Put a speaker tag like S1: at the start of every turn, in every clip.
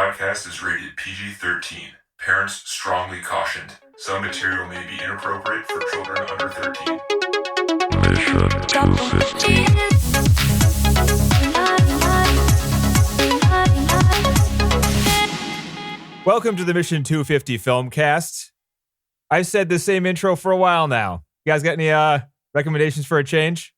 S1: podcast is rated PG-13. Parents strongly cautioned. Some material may be inappropriate for children under 13. Mission 250.
S2: Welcome to the Mission 250 Filmcast. I've said the same intro for a while now. You guys got any recommendations for a change?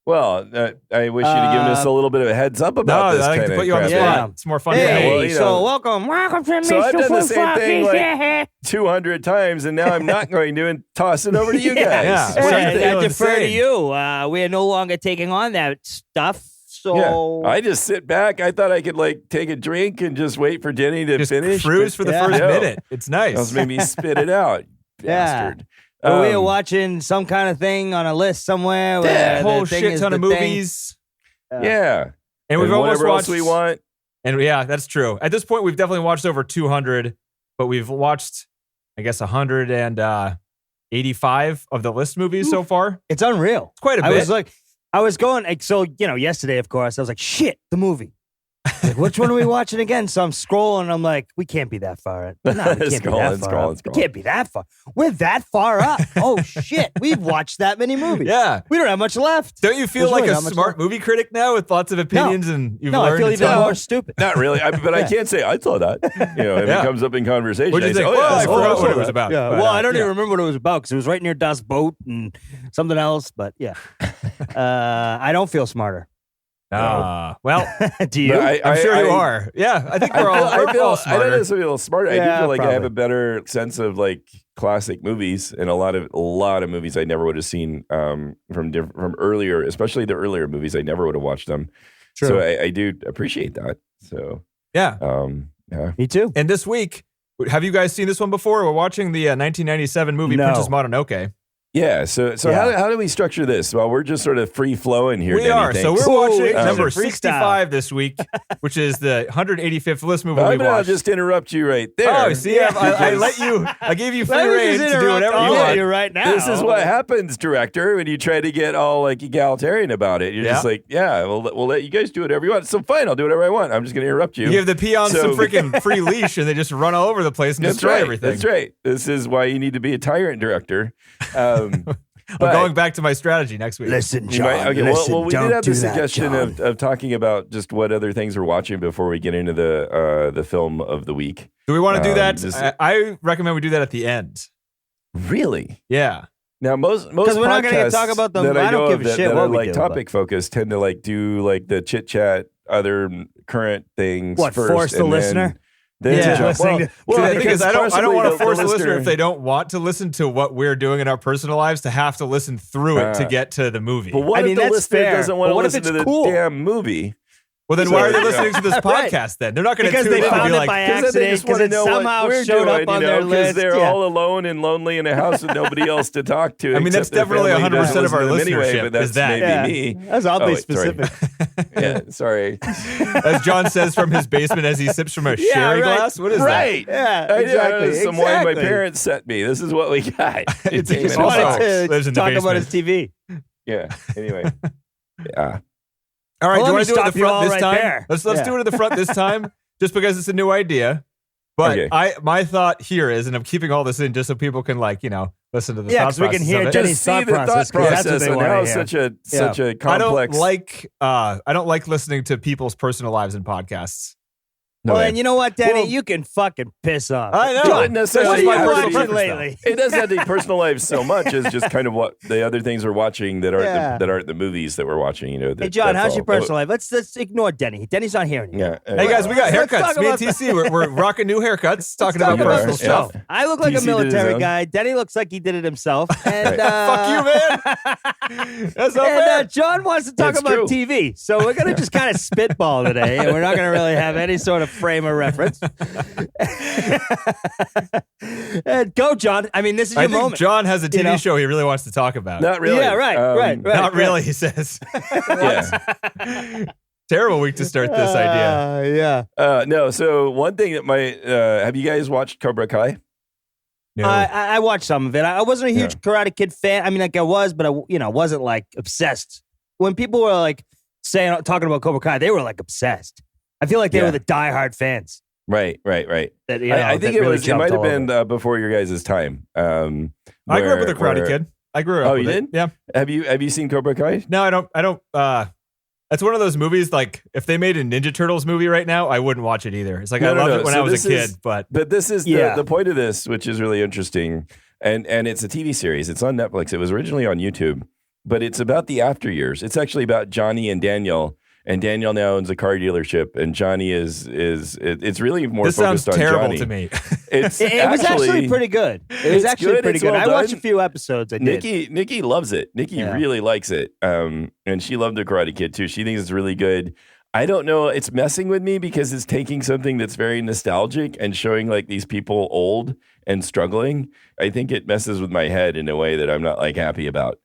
S3: Well, I wish you'd have given us a little bit of a heads up about this.
S2: I like to put you on the spot.
S3: Yeah.
S2: It's more fun for me.
S3: Well, you know,
S4: so welcome to Mission 250.
S3: So I've done the same thing like 200 times, and now I'm not going to and toss it over to you guys.
S2: Yeah.
S3: What do you
S4: I
S3: think?
S4: defer to you. We are no longer taking on that stuff. So
S3: I just sit back. I thought I could like take a drink and just wait for Denny to
S2: Just
S3: finish.
S2: cruise for the first minute. It's nice.
S3: Else made me spit it out, bastard.
S4: we are watching some kind of thing on a list somewhere.
S2: A
S4: Where
S2: whole
S4: the thing
S2: shit
S4: is
S2: ton
S4: the
S2: of
S4: thing.
S2: movies.
S3: Yeah.
S2: And we've almost
S3: whatever
S2: watched.
S3: else we want.
S2: And yeah, that's true. At this point, we've definitely watched over 200, but we've watched, I guess, 185 of the list movies so far.
S4: It's unreal.
S2: It's quite a bit.
S4: I was going, so, yesterday, of course, I was like, shit, the movie. Like, which one are we watching again? So I'm scrolling, and I'm like, we can't be that far. No, we can't be that far. We can't be that far. We're that far up. Oh, shit. We've watched that many movies.
S2: Yeah.
S4: We don't have much left.
S2: Don't you feel
S4: There's
S2: like
S4: really
S2: a
S4: not much
S2: smart
S4: left.
S2: movie critic now with lots of opinions and you've
S4: No, I
S2: learned
S4: feel
S2: a
S4: even
S2: ton?
S4: more stupid.
S3: Not really, but I can't say I saw that. If it comes up in conversation,
S2: What'd you
S3: I say,
S2: think?
S3: oh,
S2: Well,
S3: yeah,
S2: I forgot what it was
S3: that.
S2: about.
S4: Yeah.
S2: But,
S4: Well, I don't
S2: yeah.
S4: even remember what it was about because it was right near Das Boat and something else. But yeah, I don't feel smarter.
S2: Well,
S4: Do you?
S2: I'm sure you are. Yeah, I think we're all
S3: I don't
S2: smarter.
S3: necessarily feel smarter. I do
S4: Yeah,
S3: feel like I have
S4: probably.
S3: a better sense of like classic movies, and a lot of movies I never would have seen from earlier, especially the earlier movies. I never would have watched them.
S4: True.
S3: So I do appreciate that. So
S2: Yeah.
S3: yeah.
S4: Me too.
S2: And this week, have you guys seen this one before? We're watching the 1997 movie
S4: No.
S2: Princess Mononoke.
S3: Yeah, so
S4: Yeah.
S3: How do we structure this? Well, we're just sort of free flowing here.
S2: We
S3: Denny,
S2: are. So
S3: thanks.
S2: we're watching
S4: Ooh,
S2: number
S4: freestyle.
S2: 65 this week, which is the 185th list movie we
S3: I'm gonna
S2: watched.
S3: just interrupt you right there.
S2: Oh, see, I gave you free
S4: Let me
S2: reign
S4: just
S2: to do
S4: interrupt
S2: whatever you
S4: all of
S2: want.
S4: you right now.
S3: This is what happens, director, when you try to get all like egalitarian about it. You're just like, yeah, we'll let you guys do whatever you want. So fine, I'll do whatever I want. I'm just going to interrupt you.
S2: You give the peons
S3: So-
S2: some freaking free leash, and they just run all over the place and
S3: That's
S2: destroy
S3: right.
S2: everything.
S3: That's right. This is why you need to be a tyrant director.
S2: I'm going back to my strategy next week.
S4: Listen,
S3: You
S4: John.
S3: might- okay,
S4: listen,
S3: well, we
S4: don't
S3: did have the
S4: do that,
S3: suggestion
S4: John.
S3: of talking about just what other things we're watching before we get into the film of the week.
S2: Do we want to do that?
S3: this-
S2: I recommend we do that at the end.
S3: Really?
S2: Yeah.
S3: Now, most
S4: 'Cause we're not gonna
S3: podcasts
S4: talk about them.
S3: that
S4: I don't
S3: know
S4: give
S3: of
S4: a
S3: that,
S4: shit
S3: that
S4: what
S3: are
S4: we
S3: like
S4: do,
S3: topic focused tend to like do like the chit chat, other current things.
S4: What,
S3: first,
S4: force the
S3: and then-
S4: listener?
S3: Then
S2: Yeah.
S3: to jump-
S4: Listening to-
S3: well,
S2: the thing is, I don't
S3: possibly
S2: want to force the listener
S3: listener
S2: if they don't want to listen to what we're doing in our personal lives to have to listen through it to get to the movie.
S3: But what
S4: I mean,
S3: if the
S4: that's
S3: listener
S4: fair,
S3: doesn't want
S4: but
S3: to
S4: what if
S3: listen to
S4: it's
S3: the
S4: cool?
S3: damn movie?
S2: Well, then
S3: So,
S2: why are they
S3: yeah.
S2: listening to this
S4: Right.
S2: podcast then? They're not going to
S4: Because
S2: tune
S4: they
S2: in and
S4: found
S2: be
S4: it
S2: like,
S4: by
S3: Because then they
S4: accident,
S3: just want
S4: because
S3: to
S4: it
S3: know
S4: somehow
S3: what we're
S4: showed
S3: doing,
S4: up on
S3: you know,
S4: their
S3: because
S4: list.
S3: they're
S4: Yeah.
S3: all alone and lonely in a house with nobody else to talk to.
S2: I mean, that's
S3: except their
S2: definitely
S3: family
S2: 100% of our
S3: doesn't listen to them
S2: listenership
S3: anyway, but that's
S2: is that.
S3: maybe
S4: Yeah.
S3: me.
S4: That's oddly
S3: wait, sorry.
S4: specific.
S3: Yeah, sorry.
S2: as John says from his basement as he sips from a sherry
S4: right.
S2: glass? What is
S3: Right.
S4: Yeah,
S3: I
S4: exactly.
S3: Some wine my
S4: exactly.
S3: parents sent me. This is what we got.
S2: It's
S3: It
S2: just
S3: came in a
S2: wanted
S3: box.
S4: Wanted
S2: Lives
S4: to
S2: in the
S4: talk about
S2: basement.
S4: his TV.
S3: Yeah. Anyway. Yeah.
S2: that? All right,
S4: Well,
S2: do you
S4: let
S2: want
S4: me
S2: to do it at
S4: stop
S2: the
S4: you
S2: front
S4: all
S2: this
S4: right
S2: time?
S4: there.
S2: Let's
S4: Yeah.
S2: do it at the front this time, just because it's a new idea. But
S3: Okay.
S2: my thought here is, and I'm keeping all this in just so people can listen to the
S4: Yeah,
S2: thought
S4: 'cause we can
S2: process
S4: hear
S2: of it.
S4: Jenny's
S3: Just see
S4: thought
S3: the
S4: process,
S3: thought
S4: 'cause that's what
S3: process
S4: they
S3: and
S4: wanna
S3: how
S4: hear.
S3: such a complex.
S2: I don't like listening to people's personal lives in podcasts.
S4: Well, and you know what, Danny?
S3: Well-
S4: you can fucking piss off.
S2: I know.
S3: Don't necessarily
S2: That's my
S4: What are you
S2: personal
S4: watching
S2: preference,
S4: lately?
S3: It doesn't have to be personal lives so much as just kind of what the other things we're watching that aren't
S4: Yeah.
S3: that aren't the movies that we're watching. You know.
S4: Hey, John, how's your personal life? Let's ignore Denny. Denny's not here anymore.
S3: Yeah.
S2: Hey guys, we got
S4: Let's
S2: haircuts.
S4: talk
S2: Me and
S4: about
S2: TC, we're rocking new haircuts, talking about
S4: Talk
S3: about
S2: personal
S3: it.
S2: stuff.
S3: Yeah.
S4: I look like
S3: TC
S4: a
S3: did his
S4: military
S3: own.
S4: guy. Denny looks like he did it himself. And
S2: Fuck you, man. That's not fair.
S4: And John wants to talk
S3: That's
S4: about
S3: true.
S4: TV. So we're going to just kind of spitball today, and we're not going to really have any sort of frame of reference. And go, John. I mean, this is your
S2: I think
S4: moment.
S2: John has a TV
S4: know?
S2: show he really wants to talk about.
S3: Not really.
S4: Yeah, right.
S2: Not really, he says.
S3: Yeah.
S2: Terrible week to start this idea.
S4: Yeah.
S3: No. So one thing that might have you guys watched Cobra Kai?
S2: No.
S4: I watched some of it. I wasn't a huge Karate Kid fan. I mean, like I was, but I wasn't like obsessed. When people were like talking about Cobra Kai, they were like obsessed. I feel like they were the diehard fans.
S3: Right.
S4: That,
S3: I think
S4: that really
S3: it
S4: jumped
S3: might have
S4: all over.
S3: been before your guys' time.
S2: I grew up with a Karate Kid. I grew up.
S3: Oh,
S2: with
S3: you
S2: it.
S3: did?
S2: Yeah.
S3: Have you seen Cobra Kai?
S2: No, I don't. That's one of those movies. Like, if they made a Ninja Turtles movie right now, I wouldn't watch it either. It's like I loved it when I was a kid, but
S3: this is the point of this, which is really interesting, and it's a TV series. It's on Netflix. It was originally on YouTube, but it's about the after years. It's actually about Johnny and Daniel. And Daniel now owns a car dealership, and Johnny is it's really more
S2: this
S3: focused
S2: sounds
S3: on
S2: terrible
S3: Johnny.
S2: to me.
S4: It was actually pretty good. It was actually pretty good. I watched a few episodes. I did.
S3: Nikki loves it. Nikki really likes it. And she loved the Karate Kid too. She thinks it's really good. I don't know. It's messing with me because it's taking something that's very nostalgic and showing like these people old and struggling. I think it messes with my head in a way that I'm not like happy about.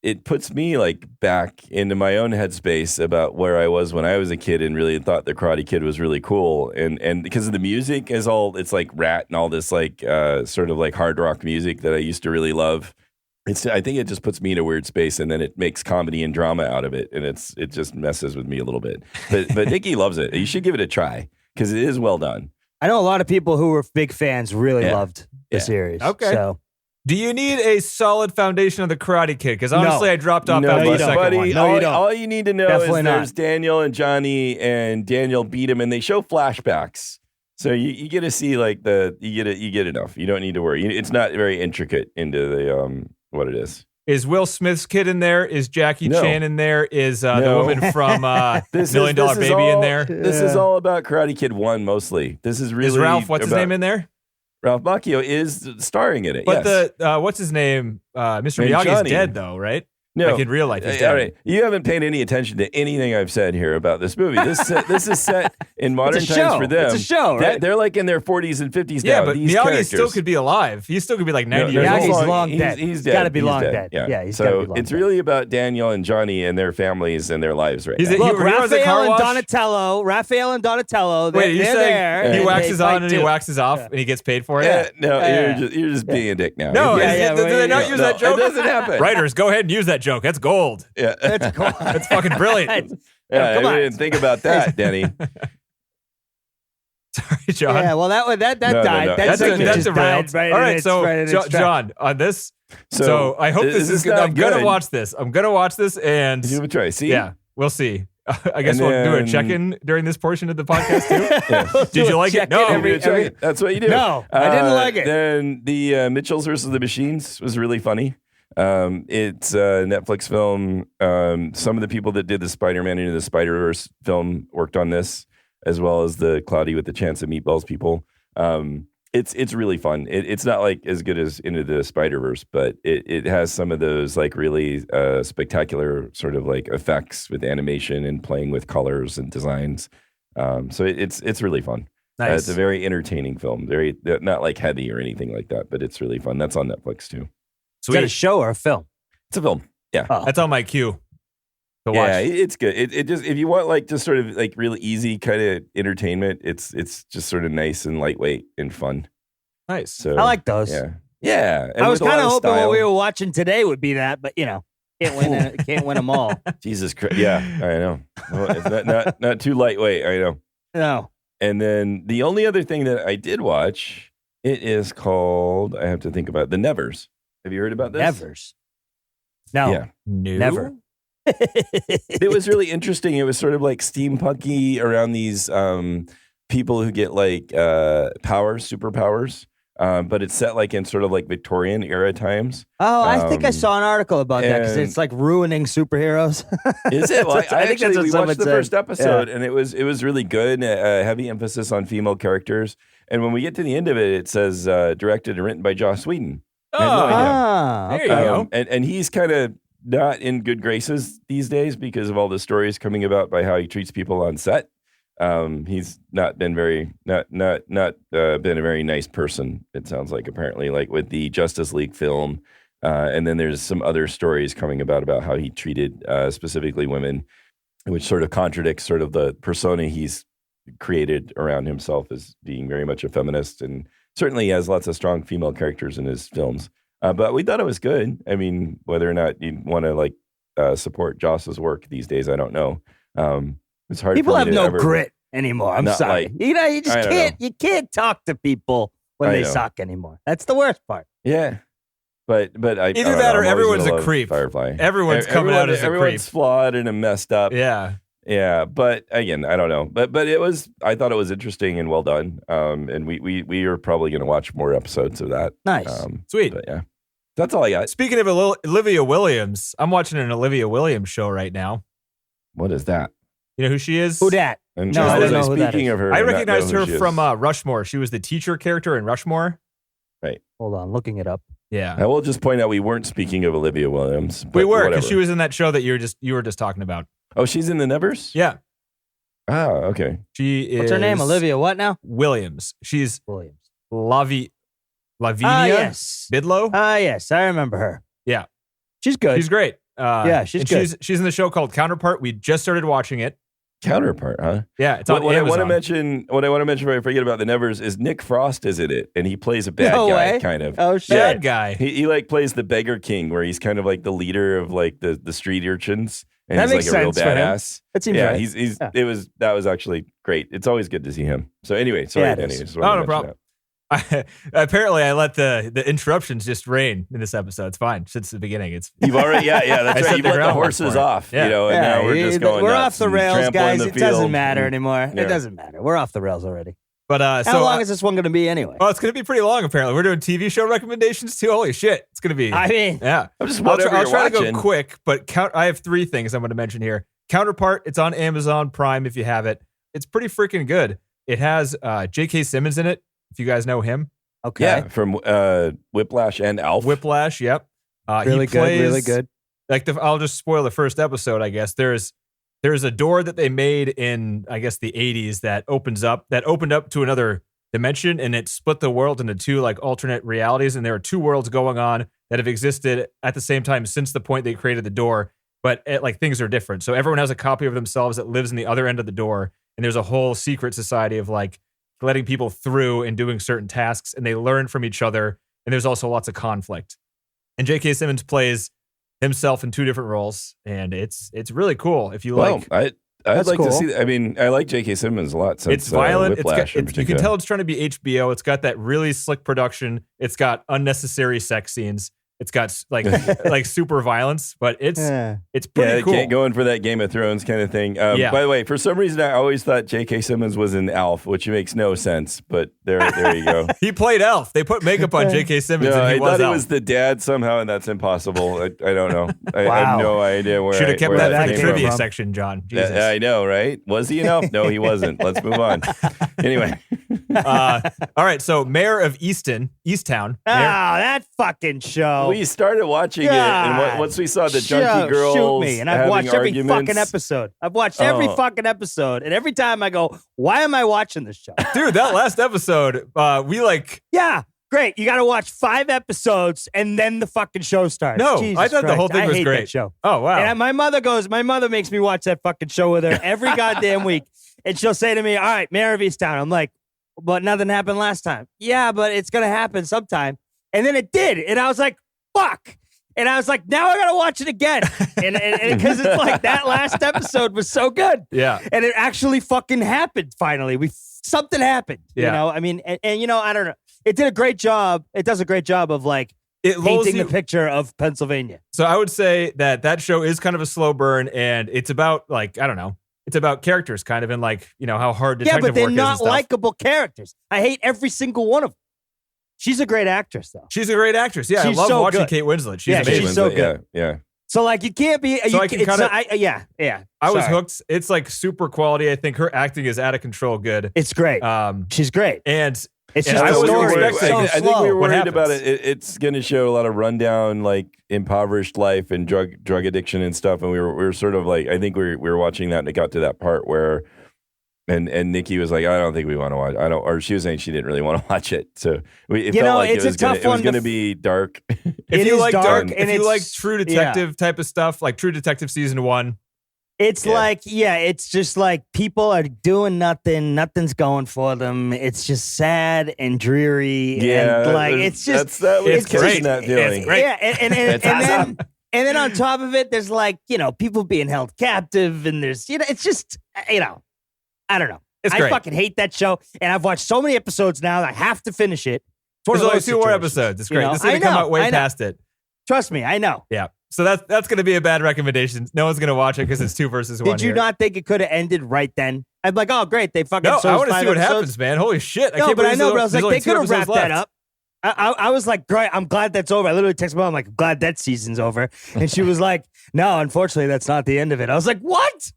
S3: It puts me like back into my own headspace about where I was when I was a kid and really thought the Karate Kid was really cool. And because of the music is it's like Rat and all this like sort of like hard rock music that I used to really love. I think it just puts me in a weird space, and then it makes comedy and drama out of it, and it just messes with me a little bit. But Nikki loves it. You should give it a try because it is well done.
S4: I know a lot of people who were big fans really loved the series.
S2: Okay.
S4: So.
S2: Do you need a solid foundation of the Karate Kid? Because honestly, I dropped off after the second
S3: buddy,
S2: one.
S4: No, you don't.
S3: All you need to know
S4: Definitely
S3: is
S4: not.
S3: there's Daniel and Johnny, and Daniel beat him, and they show flashbacks. So you get to see like you get enough. You don't need to worry. It's not very intricate into the what it is.
S2: Is Will Smith's kid in there? Is Jackie Chan in there? Is the woman from $1 Million Baby in there?
S3: This is all about Karate Kid 1 mostly. This is really
S2: Is Ralph, what's his name in there?
S3: Ralph Macchio is starring in it,
S2: but
S3: yes.
S2: what's his name? Mr.
S3: And
S2: Miyagi's
S3: Johnny.
S2: dead though, right?
S3: No.
S2: Like in real life, he's dead.
S3: All right. You haven't paid any attention to anything I've said here about this movie. This is set in modern times for them.
S4: It's a show, right?
S3: They're like in their 40s and 50s now.
S2: Yeah, but
S3: these
S2: Miyagi
S3: characters.
S2: still could be alive. He still could be like 90 years old.
S4: Miyagi's long dead.
S3: He's dead.
S4: Got to be
S3: He's
S4: long
S3: dead.
S4: dead. Yeah, he's
S3: so
S4: got to be long
S3: it's
S4: dead.
S3: really about Daniel and Johnny and their families and their lives right now.
S4: Look,
S2: he runs a car
S4: Raphael
S2: wash?
S4: and Donatello,
S2: Wait, you
S4: they're there.
S2: saying he
S4: and
S2: waxes
S4: they
S2: on
S4: fight
S2: and he
S4: too.
S2: waxes off and he gets paid for it?
S3: You're just being a dick now.
S2: No,
S3: You
S2: do they not use that joke?
S3: It doesn't happen.
S2: Writers, go ahead and use that joke. That's gold.
S3: Yeah.
S2: That's fucking brilliant.
S3: Yeah,
S4: come on.
S3: we didn't think about that, Denny.
S2: Sorry, John.
S4: Yeah, well, that died.
S3: no.
S4: That segment
S2: That's
S4: just
S2: derailed.
S4: died right
S2: All
S4: in
S2: right,
S4: its-
S2: so
S4: right in its track.
S2: John, on this,
S3: So,
S2: so I hope this is good.
S3: not
S2: I'm gonna
S3: good.
S2: watch this. I'm gonna watch this, and
S3: Give it a try. See?
S2: yeah, we'll see. I guess
S3: And
S2: we'll do a
S3: then-
S2: check-in during this portion of the podcast too.
S3: Yeah.
S2: Did you like it?
S4: Check-in
S2: No.
S4: every-
S3: That's what you do.
S4: No, I didn't like it.
S3: Then the Mitchells versus the Machines was really funny. It's a Netflix film. Some of the people that did the Spider-Man Into the Spider-Verse film worked on this, as well as the Cloudy with the Chance of Meatballs people. It's really fun. It's not like as good as Into the Spider-Verse, but it has some of those like really spectacular sort of like effects with animation and playing with colors and designs. So it's really fun.
S2: Nice.
S3: It's a very entertaining film. Very not like heavy or anything like that, but it's really fun. That's on Netflix too.
S4: Is that a show or a film?
S3: It's a film. Yeah.
S4: Oh.
S2: That's on my queue to watch.
S3: Yeah, it's good. It just if you want like just sort of like really easy kind of entertainment, it's just sort of nice and lightweight and fun.
S2: Nice.
S3: So
S4: I like those.
S3: Yeah. And
S4: I was
S3: with a lot
S4: kind of hoping
S3: style.
S4: what we were watching today would be that, but can't win them all.
S3: Jesus Christ. Yeah, I know. Well, it's not too lightweight. I know.
S4: No.
S3: And then the only other thing that I did watch, it is called, I have to think about it, The Nevers. Have you heard about this?
S4: Nevers. No.
S3: Yeah.
S2: No.
S4: Never.
S3: It was really interesting. It was sort of like steampunky around these people who get like superpowers. But it's set like in sort of like Victorian era times.
S4: Oh, I think I saw an article about that because
S3: and-
S4: it's like ruining superheroes.
S3: Is it? Well,
S4: I think that's what
S3: we
S4: someone
S3: watched the
S4: said.
S3: first episode, and it was really good. Heavy emphasis on female characters. And when we get to the end of it, it says directed and written by Joss Whedon. I had no idea.
S2: There you go.
S3: And he's kind of not in good graces these days because of all the stories coming about by how he treats people on set. He's not been been a very nice person. It sounds like apparently like with the Justice League film, and then there's some other stories coming about how he treated specifically women, which sort of contradicts sort of the persona he's created around himself as being very much a feminist, and certainly he has lots of strong female characters in his films. But we thought it was good. I mean, whether or not you want to like support Joss's work these days, I don't know. It's hard.
S4: People
S3: for me
S4: have
S3: to
S4: no
S3: ever,
S4: grit. anymore. I'm
S3: Not
S4: sorry.
S3: like-
S4: You just
S3: I don't
S4: can't. You can't talk to people when
S3: I
S4: they
S3: know.
S4: suck anymore. That's the worst part.
S3: Yeah. But I
S2: Either
S3: don't
S2: that
S3: know,
S2: or
S3: I'm always
S2: everyone's
S3: gonna
S2: a
S3: love
S2: creep.
S3: Firefly.
S2: Everyone's coming out as a creep.
S3: Everyone's flawed and messed up.
S2: Yeah.
S3: Yeah, but again, I don't know. But I thought it was interesting and well done. And we are probably going to watch more episodes of that.
S4: Nice.
S2: Sweet.
S3: But yeah, that's all I got.
S2: Speaking of Olivia Williams, I'm watching an Olivia Williams show right now.
S3: What is that?
S2: You know who she is?
S4: Who dat?
S3: And
S4: No, I don't know who that
S3: speaking
S4: is.
S3: of her,
S2: I
S3: not
S2: recognized
S3: know
S2: her
S3: who she
S2: from
S3: is.
S2: Rushmore. She was the teacher character in Rushmore.
S4: Hold on, looking it up.
S2: Yeah.
S3: I will just point out we weren't speaking of Olivia Williams. But
S2: We were,
S3: whatever.
S2: because she was in that show that you were just talking about.
S3: Oh, she's in the Nevers?
S2: Yeah.
S3: Oh, okay.
S2: She is.
S4: What's her name? Olivia what now?
S2: Williams. She's
S4: Williams.
S2: Lavinia
S4: Yes.
S2: Bidlow.
S4: Yes. I remember her.
S2: Yeah.
S4: She's good.
S2: She's great.
S4: Yeah, she's
S2: and
S4: good.
S2: She's in the show called Counterpart. We just started watching it.
S3: Counterpart, huh?
S2: Yeah, it's on
S3: What I
S2: Amazon.
S3: want to mention before I forget about the Nevers is Nick Frost is in it, and he plays a bad
S4: No
S3: guy,
S4: way.
S3: kind of.
S4: Oh shit.
S2: Bad guy.
S3: He like plays the beggar king, where he's kind of like the leader of like the street urchins, and
S4: That
S3: he's
S4: makes
S3: like a real
S4: sense for him.
S3: badass.
S4: That seems
S3: Yeah,
S4: right.
S3: he's
S4: Yeah.
S3: that was actually great. It's always good to see him. So anyway, sorry,
S4: Yeah, it
S3: Danny.
S4: is.
S3: Just wanted to
S2: No
S3: mention
S2: problem.
S3: that.
S2: Apparently, I let the interruptions just reign in this episode. It's fine since the beginning. It's
S3: You've already, yeah,
S2: I
S3: that's
S2: set
S3: right. You've
S2: the
S3: let the
S2: groundwork
S3: horses
S2: for it.
S3: off,
S2: Yeah.
S3: you know, and now we're just going.
S4: We're
S3: nuts
S4: off the
S3: and
S4: rails,
S3: trampling
S4: guys.
S3: the
S4: It doesn't
S3: field.
S4: matter anymore.
S3: Yeah.
S4: It doesn't matter. We're off the rails already.
S2: but
S4: How long is this one going to be anyway?
S2: Well, it's going to be pretty long. Apparently, we're doing TV show recommendations too. Holy shit, it's going to be.
S4: I mean,
S2: Yeah,
S3: I'm just
S2: I'll
S3: whatever
S2: try
S3: you're
S2: to go
S3: watching.
S2: quick, but I have 3 things I'm going to mention here. Counterpart, it's on Amazon Prime if you have it. It's pretty freaking good. It has J.K. Simmons in it, if you guys know him.
S4: okay.
S3: Yeah, from Whiplash and Alf.
S2: Whiplash, yep.
S4: Really
S2: he plays,
S4: good. Really good.
S2: Like I'll just spoil the first episode, I guess. There's a door that they made in, I guess, the 80s that opened up to another dimension, and it split the world into 2 like alternate realities, and there are 2 worlds going on that have existed at the same time since the point they created the door, but like things are different. So everyone has a copy of themselves that lives in the other end of the door, and there's a whole secret society of like letting people through and doing certain tasks, and they learn from each other, and there's also lots of conflict. And J.K. Simmons plays himself in 2 different roles, and it's really cool if you like.
S3: I'd
S4: That's
S3: like to
S4: cool.
S3: see. I mean, I like J.K. Simmons a lot. Since,
S2: It's violent.
S3: Whiplash in
S2: You can
S3: particular.
S2: tell it's trying to be HBO. It's got that really slick production. It's got unnecessary sex scenes. It's got like super violence, but it's
S4: Yeah.
S2: pretty
S3: Yeah,
S2: cool.
S3: can't go in for that Game of Thrones kind of thing.
S2: Yeah.
S3: By the way, for some reason, I always thought J.K. Simmons was in Alf, which makes no sense. But there you go.
S2: He played Elf. They put makeup on J.K. Simmons,
S3: No,
S2: and
S3: I
S2: he was
S3: thought he
S2: Elf.
S3: was the dad somehow, and that's impossible. I don't know. I
S4: Wow.
S3: have no idea where.
S2: Should have kept
S3: where
S2: that for the
S3: came
S2: trivia
S3: from.
S2: section, John. Jesus.
S3: I know, right? Was he an elf? No, he wasn't. Let's move on. Anyway,
S2: All right. So, Mayor of Easttown.
S4: Ah, that fucking show.
S3: we started watching it, and
S4: God.
S3: once we saw the junkie girls
S4: Shoot me. And I've
S3: having
S4: watched every
S3: arguments,
S4: fucking episode. I've watched every
S3: Oh.
S4: fucking episode. And every time I go, why am I watching this show?
S2: Dude, that last episode, we like.
S4: Yeah. Great. You got to watch 5 episodes and then the fucking show starts.
S2: No,
S4: Jesus
S2: I thought the
S4: Christ.
S2: whole thing
S4: I
S2: was
S4: hate
S2: great.
S4: That show.
S2: Oh wow.
S4: And my mother makes me watch that fucking show with her every goddamn week. And she'll say to me, all right, Mayor of Easttown. I'm like, but nothing happened last time. Yeah, but it's going to happen sometime. And then it did. And I was like, fuck. And I was like, now I got to watch it again. And because it's like that last episode was so good.
S2: Yeah.
S4: And it actually fucking happened finally. Something happened.
S2: Yeah.
S4: You know, I mean, and you know, I don't know. It did a great job. It does a great job of like
S2: It lulls
S4: painting
S2: you.
S4: the picture of Pennsylvania.
S2: So I would say that show is kind of a slow burn, and it's about like, I don't know, it's about characters kind of, and like, you know, how hard
S4: Yeah,
S2: detective
S4: but they're
S2: work is and
S4: not
S2: stuff.
S4: likable characters. I hate every single one of them. She's a great actress, though.
S2: She's a great actress. Yeah,
S4: She's
S2: I love
S4: so
S2: watching
S4: good.
S2: Kate Winslet. She's
S4: Yeah,
S2: amazing.
S4: she's so good.
S3: Yeah.
S4: So like, you can't be.
S2: So I can kinda-
S4: yeah.
S2: I was
S4: Sorry.
S2: hooked. It's like super quality. I think her acting is out of control good.
S4: It's great.
S2: She's
S4: great.
S2: and
S4: It's
S2: and
S4: just
S2: I
S4: the
S2: wasn't
S4: story.
S2: expecting-
S4: So
S3: I think
S4: slow.
S3: we were
S2: What
S3: worried about
S2: happens?
S3: it. It's going to show a lot of rundown, like impoverished life and drug addiction and stuff. And we were sort of like, I think we were watching that, and it got to that part where, and Nikki was like, I don't think we want to watch. Or she was saying she didn't really want to watch it. So it
S4: You
S3: felt
S4: know,
S3: like
S4: it's
S3: it
S4: a
S3: was gonna,
S4: tough
S3: it was
S4: one
S3: going
S4: to
S3: to be dark.
S2: if
S4: It
S2: you
S4: is
S2: like
S4: dark,
S2: if
S4: and
S2: you
S4: it's-
S2: like True Detective type of stuff, like True Detective season 1,
S4: It's
S3: Yeah.
S4: like, it's just like people are doing nothing. Nothing's going for them. It's just sad and dreary.
S3: Yeah,
S4: and like it's just
S3: that was
S2: it's
S3: catching
S2: great.
S3: that feeling.
S2: It's great.
S4: Yeah, and
S3: It's awesome.
S4: then on top of it, there's like, you know, people being held captive, and there's, you know, it's just, you know, I don't know.
S2: It's great.
S4: I fucking hate that show, and I've watched so many episodes now that I have to finish it.
S2: There's only 2 more episodes. It's great. This is going to come out way past it.
S4: Trust me, I know.
S2: Yeah. So that's going to be a bad recommendation. No one's going to watch it because it's 2 versus 1.
S4: Did you not think it could have ended right then? I'm like, oh, great. They fucking.
S2: No, I want to see what happens, man. Holy shit.
S4: No, but I know, but I was like, they could have wrapped that up. I was like, great, I'm glad that's over. I literally texted my mom, I'm like, glad that season's over. And she was like, no, unfortunately, that's not the end of it. I was like, what?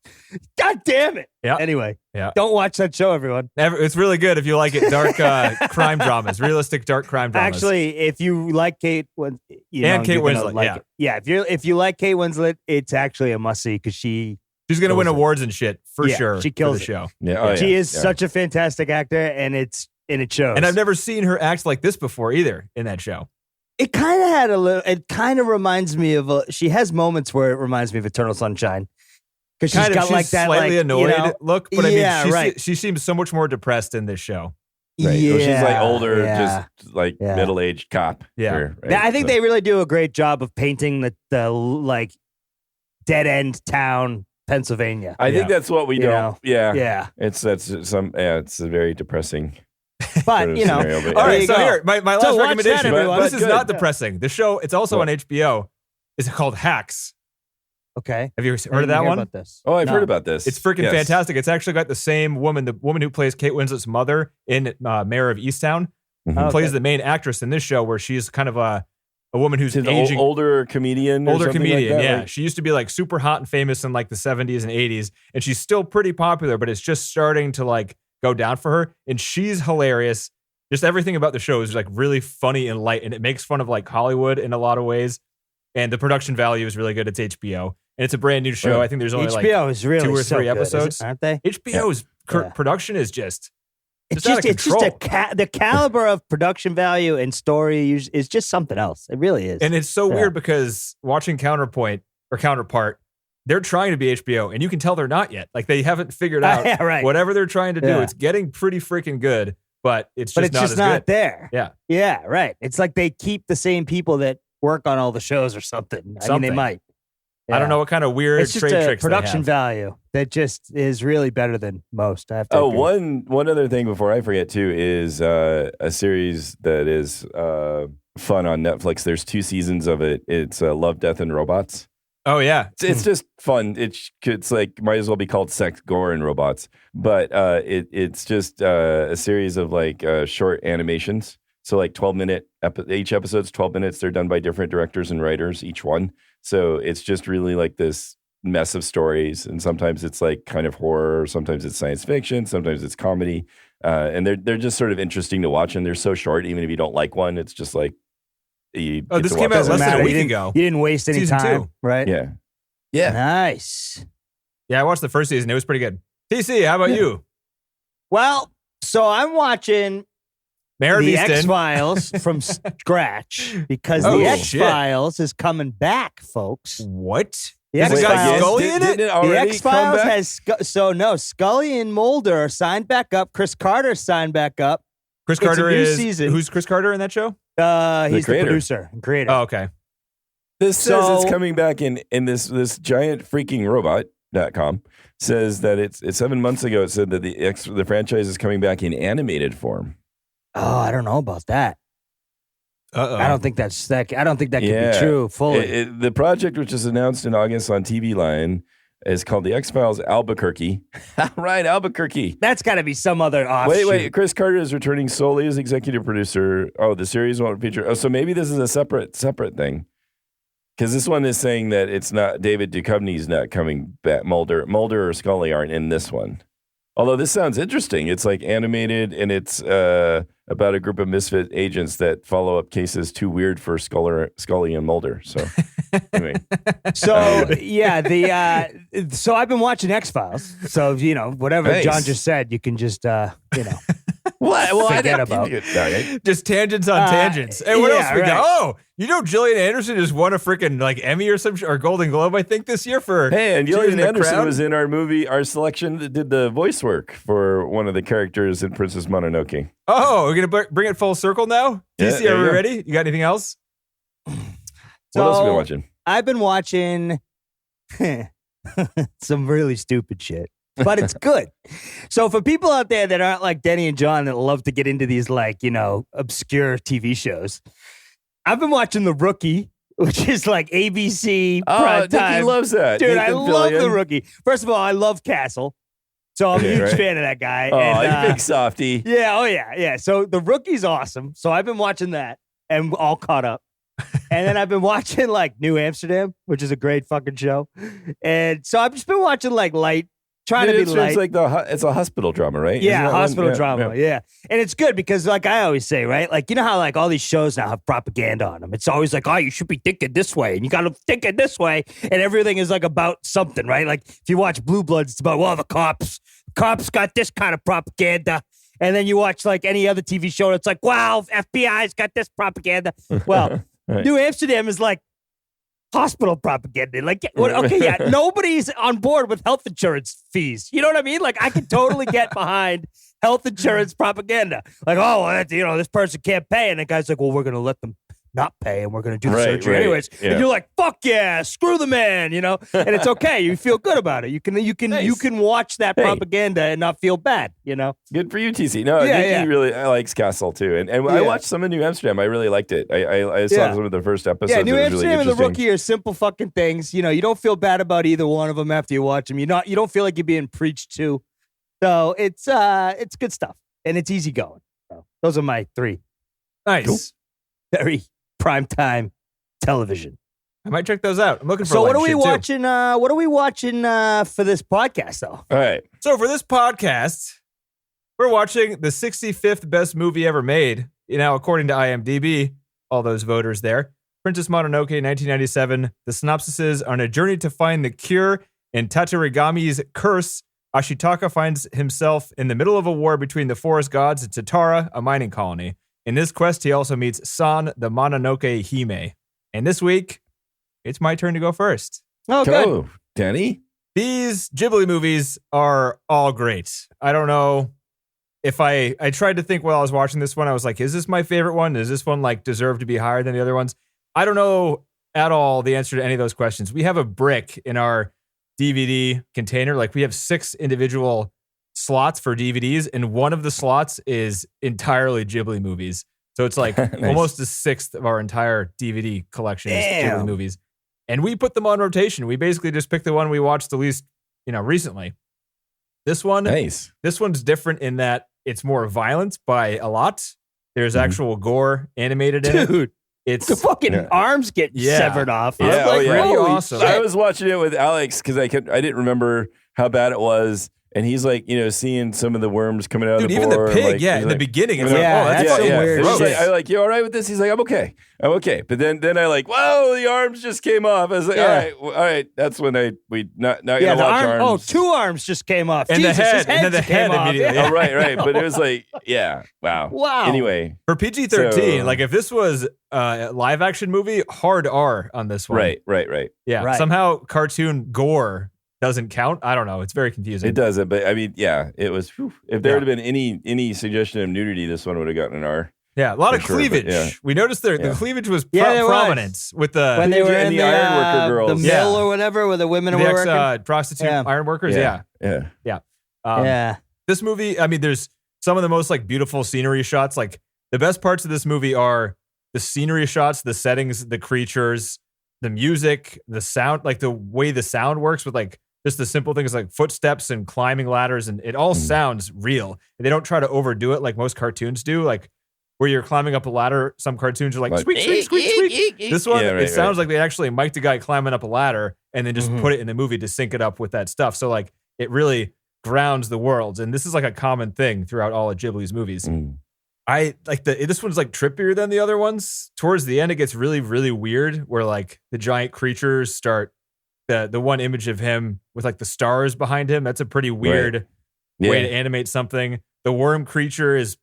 S4: God damn it.
S2: Yeah.
S4: Anyway, don't watch that show, everyone.
S2: It's really good if you like it. Dark crime dramas, realistic dark crime dramas.
S4: Actually, if you like Kate
S2: Kate Winslet,
S4: if you like Kate Winslet, it's actually a must see because she's
S2: going to win awards and shit for sure.
S4: She kills
S2: the show.
S3: Yeah,
S4: she is such a fantastic actor, and it shows.
S2: And I've never seen her act like this before either in that show.
S4: It kind of had it kind of reminds me of she has moments where it reminds me of Eternal Sunshine. Because she's got like that
S2: slightly annoyed look, but she seems so much more depressed in this show.
S3: Right. Yeah, well, she's like older, just like middle-aged cop.
S2: Yeah.
S3: Here, right?
S4: I think they really do a great job of painting the like dead-end town Pennsylvania.
S3: I think that's what we don't.
S4: Yeah.
S3: It's a very depressing.
S4: But,
S3: scenario, but
S2: all right, so here, my last recommendation.
S4: That,
S2: this is not depressing. The show, it's also on HBO. Is called Hacks.
S4: Okay.
S2: Have you heard of that one?
S4: About this.
S3: Oh, I've heard about this.
S2: It's freaking fantastic. It's actually got the same woman, the woman who plays Kate Winslet's mother in Mayor of Easttown, who plays the main actress in this show, where she's kind of a woman who's an aging
S3: older comedian.
S2: Older comedian,
S3: like that,
S2: yeah.
S3: right?
S2: She used to be like super hot and famous in like the 70s and 80s, and she's still pretty popular, but it's just starting to like go down for her. And she's hilarious. Just everything about the show is like really funny and light, and it makes fun of like Hollywood in a lot of ways. And the production value is really good. It's HBO, and it's a brand new show. I think there's only
S4: HBO is really
S2: 2 or 3
S4: so
S2: episodes,
S4: aren't they?
S2: HBO's production is just
S4: it's
S2: out of control.
S4: the caliber of production value and story is just something else. It really is.
S2: And it's so weird because watching Counterpart, they're trying to be HBO, and you can tell they're not yet. Like they haven't figured out whatever they're trying to do. It's getting pretty freaking good, but it's just not good.
S4: There.
S2: Yeah.
S4: Yeah, right. It's like they keep the same people that work on all the shows or something. I mean, they might.
S2: Yeah. I don't know what kind of weird
S4: it's just
S2: trade
S4: a
S2: tricks
S4: production
S2: they have.
S4: value that just is really better than most. I have to agree.
S3: one other thing before I forget too is a series that is fun on Netflix. There's 2 seasons of it. It's Love, Death, and Robots.
S2: Oh yeah,
S3: it's just fun. It's like might as well be called Sex, Gore, and Robots. But it's just a series of like short animations. So like 12-minute, each episode's 12 minutes. They're done by different directors and writers, each one. So it's just really like this mess of stories. And sometimes it's like kind of horror. Sometimes it's science fiction. Sometimes it's comedy. And they're just sort of interesting to watch. And they're so short, even if you don't like one, it's just like,
S2: this came out less than a week ago.
S4: You didn't waste any
S2: Season
S4: time,
S2: 2.
S4: right?
S3: Yeah.
S4: Nice.
S2: Yeah, I watched the first season. It was pretty good. TC, how about you?
S4: Well, so I'm watching the X-Files from scratch because the X-Files is coming back, folks.
S2: What?
S4: The X-Files,
S2: Scully in it?
S4: The X-Files has Scully and Mulder are signed back up. Chris Carter signed back up.
S2: Chris Carter is
S4: season.
S2: Who's Chris Carter in that show?
S4: He's the producer and creator.
S2: Oh, okay.
S3: This says it's coming back in this giant freaking robot.com says that it's 7 months ago. It said that the franchise is coming back in animated form.
S4: Oh, I don't know about that.
S2: Uh-oh.
S4: I don't think that can be true fully.
S3: The project, which was announced in August on TV Line, is called The X-Files Albuquerque. Right, Albuquerque.
S4: That's got to be some other offshoot.
S3: Wait. Chris Carter is returning solely as executive producer. Oh, the series won't feature. Oh, so maybe this is a separate thing. Because this one is saying that it's not David Duchovny's not coming back. Mulder or Scully aren't in this one. Although this sounds interesting. It's like animated, and it's about a group of misfit agents that follow up cases too weird for Scully and Mulder. So anyway.
S4: So so I've been watching X-Files. So, whatever John just said, you can just,
S3: Well,
S4: forget about
S2: just tangents on tangents. Hey, what else we got? Oh, Gillian Anderson just won a freaking like Emmy or Golden Globe, I think, this year for.
S3: Hey, and Gillian Anderson was in our selection that did the voice work for one of the characters in Princess Mononoke.
S2: Oh, we're gonna bring it full circle now. TC, are we ready? You got anything else?
S3: What else have you been watching?
S4: I've been watching some really stupid shit. but it's good. So for people out there that aren't like Denny and John that love to get into these like, obscure TV shows, I've been watching The Rookie, which is like ABC prime time.
S3: Nicky loves that.
S4: Dude,
S3: Nathan
S4: I love
S3: Fillion.
S4: The Rookie. First of all, I love Castle. So I'm a huge fan of that guy.
S3: Oh,
S4: and,
S3: you big softy.
S4: Yeah, yeah. So The Rookie's awesome. So I've been watching that and all caught up. And then I've been watching like New Amsterdam, which is a great fucking show. And so I've just been watching like light, trying to be light.
S3: It's like it's a hospital drama, right?
S4: Yeah, hospital drama. Yeah. And it's good because like I always say, right? Like, you know how like all these shows now have propaganda on them. It's always like, oh, you should be thinking this way and you got to think it this way. And everything is like about something, right? Like if you watch Blue Bloods, it's about, well, the cops got this kind of propaganda. And then you watch like any other TV show, it's like, wow, FBI's got this propaganda. Well, right. New Amsterdam is like hospital propaganda. Like, okay, yeah, nobody's on board with health insurance fees. You know what I mean? Like, I can totally get behind health insurance propaganda. Like, oh, well, this person can't pay. And the guy's like, well, we're going to let them not pay and we're going to do the surgery anyways. Yeah. And you're like, fuck yeah, screw the man, and it's okay. You feel good about it. You can watch that propaganda and not feel bad,
S3: Good for you, TC. No, Nicky really likes Castle too. And I watched some of New Amsterdam. I really liked it. I saw some of the first episodes.
S4: Yeah, New Amsterdam
S3: really
S4: and The Rookie are simple fucking things. You don't feel bad about either one of them after you watch them. You don't feel like you're being preached to. So it's good stuff. And it's easy going. So those are my 3.
S2: Nice.
S4: Cool. Very primetime television.
S2: I might check those out. I'm looking for.
S4: So what are we watching? What are we watching for this podcast, though?
S3: All right.
S2: So for this podcast, we're watching the 65th best movie ever made. According to IMDb, all those voters there. Princess Mononoke, 1997. The synopsis is: on a journey to find the cure in Tatarigami's curse, Ashitaka finds himself in the middle of a war between the forest gods and Tatara, a mining colony. In this quest, he also meets San, the Mononoke Hime. And this week, it's my turn to go first.
S4: Oh, good.
S3: Danny?
S2: These Ghibli movies are all great. I don't know if I tried to think while I was watching this one, I was like, is this my favorite one? Does this one deserve to be higher than the other ones? I don't know at all the answer to any of those questions. We have a brick in our DVD container. We have 6 individual slots for DVDs, and one of the slots is entirely Ghibli movies. So it's nice. Almost a sixth of our entire DVD collection is Ghibli movies. And we put them on rotation. We basically just pick the one we watched the least, recently. This one, This one's different in that it's more violent by a lot. There's actual gore animated in it.
S4: Dude, it's the fucking arms get severed off.
S3: Yeah,
S2: really awesome.
S3: I was watching it with Alex because I didn't remember how bad it was. And he's seeing some of the worms coming out of the boar.
S2: Even the pig, in the beginning. It's
S4: that's so weird.
S3: I like, you all right with this? He's like, I'm okay. But then I whoa, the arms just came off. I was like, all right. That's when we not gonna watch arms.
S4: Oh, 2 arms just came off.
S2: And
S4: Jesus,
S2: the head, and then the head immediately.
S3: Oh, right. But it was wow. Anyway.
S2: For PG-13, if this was a live action movie, hard R on this one.
S3: Right.
S2: Yeah.
S4: Right.
S2: Somehow cartoon gore doesn't count. I don't know. It's very confusing.
S3: It doesn't, but I mean, it was. If there had been any suggestion of nudity, this one would have gotten an R.
S2: Yeah, a lot of cleavage. We noticed the cleavage was prominent with the
S4: when they were in the
S3: ironworker girls,
S4: the mill or whatever, where the women were working.
S2: Prostitute ironworkers. Yeah. This movie, I mean, there's some of the most beautiful scenery shots. The best parts of this movie are the scenery shots, the settings, the creatures, the music, the sound, the way the sound works with just the simple things like footsteps and climbing ladders, and it all sounds real. They don't try to overdo it like most cartoons do. Where you're climbing up a ladder, some cartoons are like squeak, squeak, squeak, squeak. This one, it sounds like they actually mic'd a guy climbing up a ladder and then just put it in the movie to sync it up with that stuff. So it really grounds the worlds, and this is a common thing throughout all of Ghibli's movies. I this one's trippier than the other ones. Towards the end, it gets really, really weird where the giant creatures start. The one image of him with the stars behind him, that's a pretty weird way to animate something. The worm creature is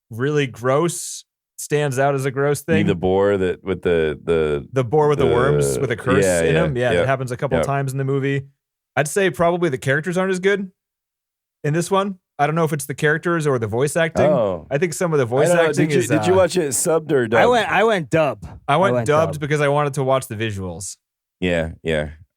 S2: really gross, stands out as a gross thing.
S3: The boar that with the
S2: boar with the worms with a curse in him. Yeah, that happens a couple times in the movie. I'd say probably the characters aren't as good in this one. I don't know if it's the characters or the voice acting. Oh. I think some of the voice acting is...
S3: Did you watch it subbed or dubbed?
S4: I went dub.
S2: I went dubbed because I wanted to watch the visuals.
S3: Yeah.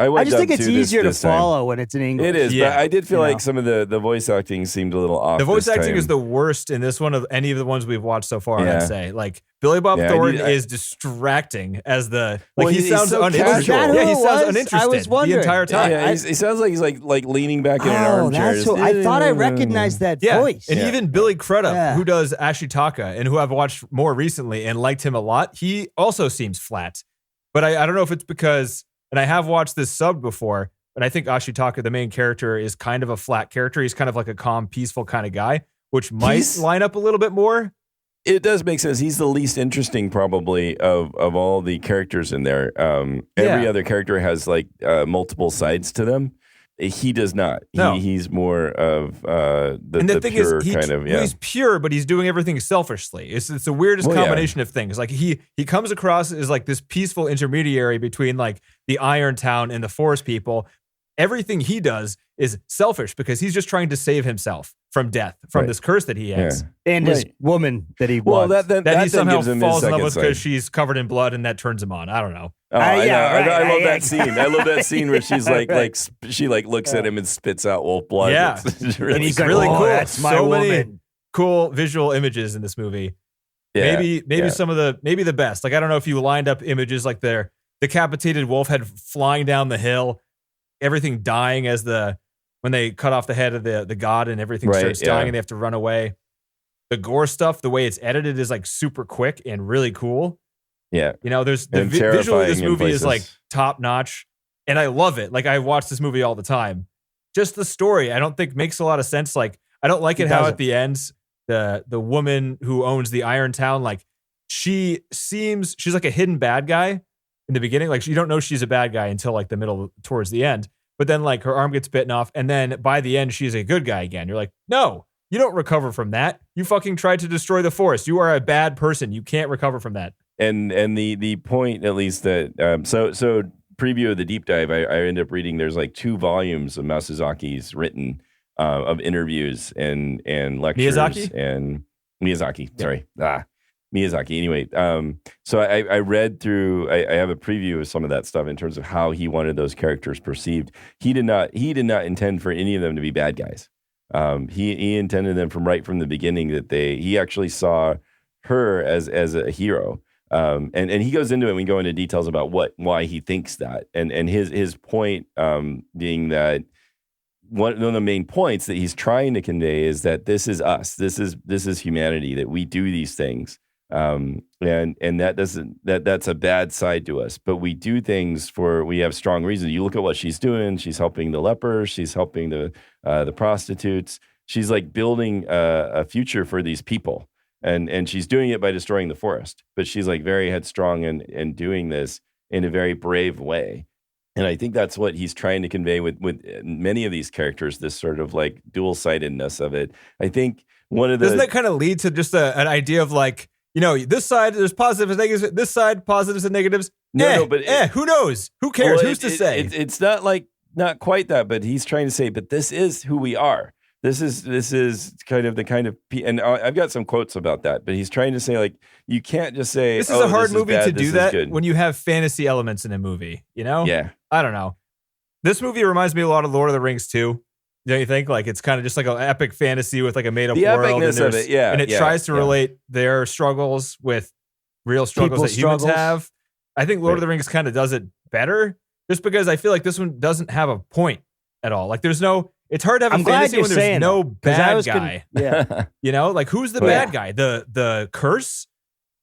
S4: I just think it's easier to follow when it's in English.
S3: It is, but I did feel like some of the voice acting seemed a little off.
S2: The voice acting
S3: time.
S2: is the worst in this one of any of the ones we've watched so far, I'd say. Like, Billy Bob Thornton is distracting as the... Like, he sounds
S3: so
S2: uninterested.
S3: Yeah,
S2: he sounds uninterested
S4: I was wondering.
S2: the entire time.
S3: Yeah, he sounds like he's like leaning back in an armchair.
S4: I thought I recognized that voice.
S2: And even Billy Crudup, who does Ashitaka and who I've watched more recently and liked him a lot, he also seems flat. But I don't know if it's because... And I have watched this sub before, but I think Ashitaka, the main character, is kind of a flat character. He's kind of like a calm, peaceful kind of guy, which might line up a little bit more.
S3: It does make sense. He's the least interesting, probably, of all the characters in there. Every other character has like multiple sides to them. He does not.
S2: No.
S3: He's more of the
S2: thing
S3: pure
S2: is,
S3: kind of. Yeah.
S2: He's pure, but he's doing everything selfishly. It's the weirdest combination of things. Like he comes across as like this peaceful intermediary between like the Iron Town and the Forest people. Everything he does is selfish because he's just trying to save himself from death, from this curse that he has.
S4: Yeah. And his woman that he wants.
S2: That he somehow falls in love with because she's covered in blood and that turns him on. I don't know.
S3: Oh, I love that scene. I love that scene where she's she looks at him and spits out wolf blood.
S2: Yeah.
S3: And
S2: he's really cool. That's my woman. Many cool visual images in this movie.
S3: Yeah.
S2: Maybe some of the best. Like, I don't know if you lined up images like their decapitated wolf head flying down the hill, everything dying as when they cut off the head of the god and everything starts dying and they have to run away. The gore stuff, the way it's edited is like super quick and really cool.
S3: Yeah.
S2: You know, there's the visually this movie is like top notch and I love it. Like, I watch this movie all the time. Just the story, I don't think makes a lot of sense. Like, I don't like it how at the end, the woman who owns the Iron Town, like she's like a hidden bad guy in the beginning. Like, you don't know she's a bad guy until like the middle towards the end. But then like her arm gets bitten off and then by the end she's a good guy again. You're like, no, you don't recover from that. You fucking tried to destroy the forest. You are a bad person. You can't recover from that.
S3: And the point, at least, that so preview of the deep dive, I ended up reading. There's like 2 volumes of Masazaki's written of interviews and lectures. Miyazaki. Sorry, Miyazaki. Anyway, so I read through. I have a preview of some of that stuff in terms of how he wanted those characters perceived. He did not intend for any of them to be bad guys. He intended them from the beginning that he actually saw her as a hero. And he goes into it. We go into details about why he thinks that, and his point being that one of the main points that he's trying to convey is that this is us, this is humanity, that we do these things, and that's a bad side to us, but we do things we have strong reasons. You look at what she's doing. She's helping the lepers. She's helping the prostitutes. She's like building a future for these people. And she's doing it by destroying the forest, but she's like very headstrong and doing this in a very brave way. And I think that's what he's trying to convey with many of these characters, this sort of like dual-sidedness of it. I think doesn't that kind of lead to just an idea of like, you know, this side there's positives and negatives, this side positives and negatives. But who knows? Who cares? Well,
S2: who's to say?
S3: It's not quite that, but he's trying to say, but this is who we are. This is kind of and I've got some quotes about that, but he's trying to say, like, you can't just say,
S2: this is a hard movie to do that when you have fantasy elements in a movie, you know?
S3: Yeah.
S2: I don't know. This movie reminds me a lot of Lord of the Rings too. Don't you think? Like, it's kind of just like an epic fantasy with like a made up world.
S3: Epicness of it, yeah.
S2: And it tries to relate their struggles with real struggles that humans have. I think Lord of the Rings kind of does it better just because I feel like this one doesn't have a point at all. Like, it's hard to have a fantasy when there's no bad guy. You know, like, who's the bad guy? The curse?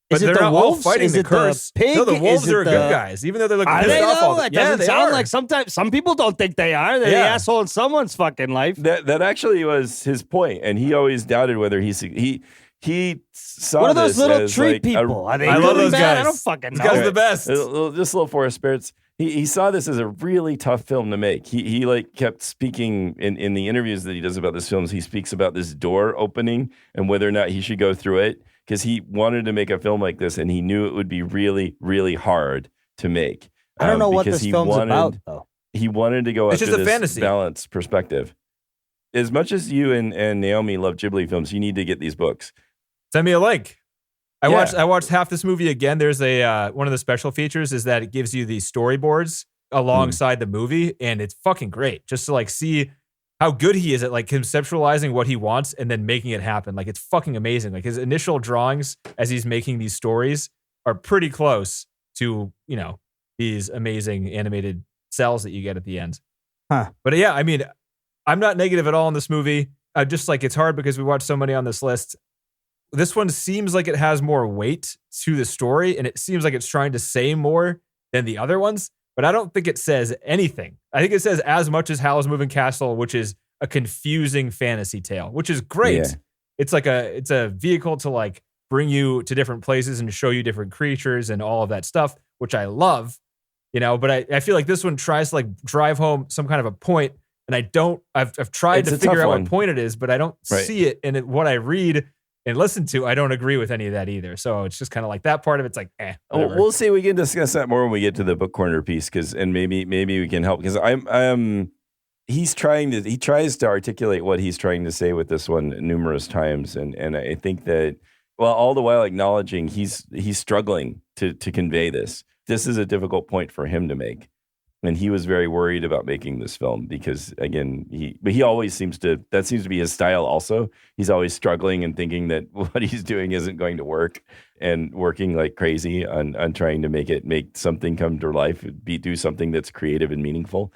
S2: But they're not all fighting the curse. No, the wolves are good guys, even though they're looking pissed off all the time.
S4: Doesn't sound like sometimes some people don't think they are. They're the asshole in someone's fucking life.
S3: That actually was his point, and he always doubted whether he saw
S4: what are those
S3: this
S4: little
S3: as
S4: tree
S3: like
S4: people? Are they
S2: I love those
S4: bad?
S2: guys.
S4: I don't fucking know.
S2: These guys are the best.
S3: Just little forest spirits. He saw this as a really tough film to make. He like kept speaking in the interviews that he does about this film. He speaks about this door opening and whether or not he should go through it because he wanted to make a film like this and he knew it would be really, really hard to make.
S4: I don't know what this film's about, though.
S3: He wanted to go after this
S2: fantasy.
S3: Balanced perspective. As much as you and Naomi love Ghibli films, you need to get these books.
S2: Send me a link. I watched half this movie again. There's one of the special features is that it gives you the storyboards alongside the movie, and it's fucking great just to like see how good he is at like conceptualizing what he wants and then making it happen. Like it's fucking amazing. Like his initial drawings as he's making these stories are pretty close to, these amazing animated cells that you get at the end.
S4: Huh.
S2: But yeah, I mean, I'm not negative at all in this movie. Just like it's hard because we watched so many on this list. This one seems like it has more weight to the story, and it seems like it's trying to say more than the other ones, but I don't think it says anything. I think it says as much as Howl's Moving Castle, which is a confusing fantasy tale, which is great. Yeah. It's like it's a vehicle to like bring you to different places and show you different creatures and all of that stuff, which I love, but I feel like this one tries to like drive home some kind of a point, and I've tried to figure out what point it is, but I don't see it. And what I read and listen to, I don't agree with any of that either. So it's just kind of like that part of it's like, whatever.
S3: We'll see. We can discuss that more when we get to the book corner piece, and maybe we can help, because he tries to articulate what he's trying to say with this one numerous times, and I think that, well, all the while acknowledging he's struggling to convey this. This is a difficult point for him to make. And he was very worried about making this film because, again, he always seems to be his style also. He's always struggling and thinking that what he's doing isn't going to work, and working like crazy on trying to make something come to life, do something that's creative and meaningful.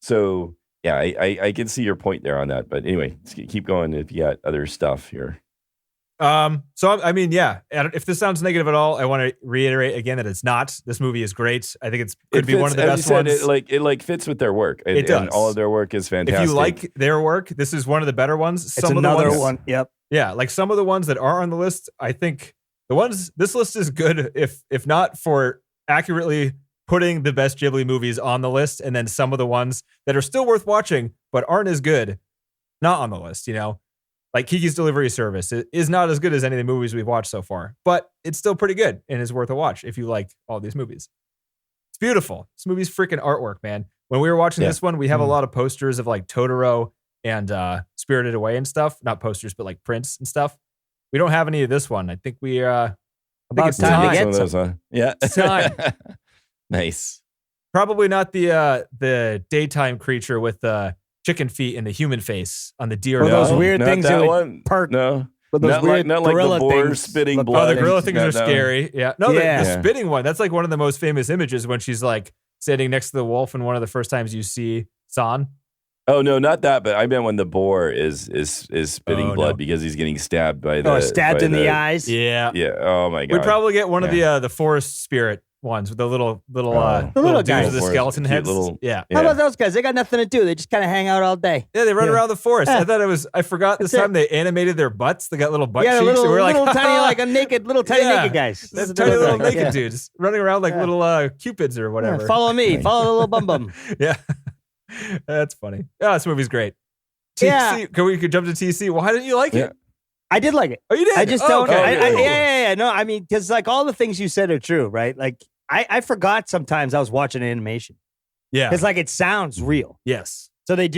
S3: So yeah, I can see your point there on that. But anyway, keep going if you got other stuff here.
S2: So I mean, yeah, if this sounds negative at all, I want to reiterate again that it's not. This movie is great. I think it could be one of the best ones.
S3: It fits with their work.
S2: It does.
S3: And all of their work is fantastic.
S2: If you like their work, this is one of the better ones.
S4: It's another one. Yep.
S2: Yeah, like some of the ones that are on the list, I think this list is good if not for accurately putting the best Ghibli movies on the list, and then some of the ones that are still worth watching but aren't as good not on the list, Like Kiki's Delivery Service is not as good as any of the movies we've watched so far, but it's still pretty good and is worth a watch if you like all these movies. It's beautiful. This movie's freaking artwork, man. When we were watching this one, we have a lot of posters of like Totoro and Spirited Away and stuff. Not posters, but like prints and stuff. We don't have any of this one. I think
S4: about time to get some.
S3: Yeah,
S2: it's time.
S3: Nice.
S2: Probably not the daytime creature with the chicken feet and the human face on the deer.
S4: Or those weird things that would perk.
S3: No.
S4: But those weird gorilla
S3: like the boar
S4: things.
S3: spitting blood.
S2: Oh, the gorilla things are scary. Yeah. No, the spitting one. That's like one of the most famous images when she's like sitting next to the wolf and one of the first times you see San.
S3: Oh, no, not that, but I meant when the boar is spitting blood because he's getting stabbed by the...
S4: stabbed in the eyes?
S2: Yeah.
S3: Yeah. Oh, my God.
S2: We'd probably get one of the forest spirit ones with the little
S4: guys
S2: with the skeleton heads.
S4: How about those guys? They got nothing to do. They just kind of hang out all day.
S2: Yeah, they run around the forest. I forgot this time they animated their butts. They got little butt cheeks.
S4: Little,
S2: and we're like,
S4: tiny, like a naked naked guys.
S2: That's tiny little naked dudes running around like little cupids or whatever.
S4: Follow me. Follow the little bum bum.
S2: Yeah. That's funny. Oh, this movie's great. TC, can we jump to TC? Why didn't you like it?
S4: I did like it.
S2: Oh, you did?
S4: I just don't. Yeah. No, I mean, because like all the things you said are true, right? Like I forgot sometimes I was watching animation.
S2: Yeah.
S4: Because like it sounds real.
S2: Yes.
S4: So they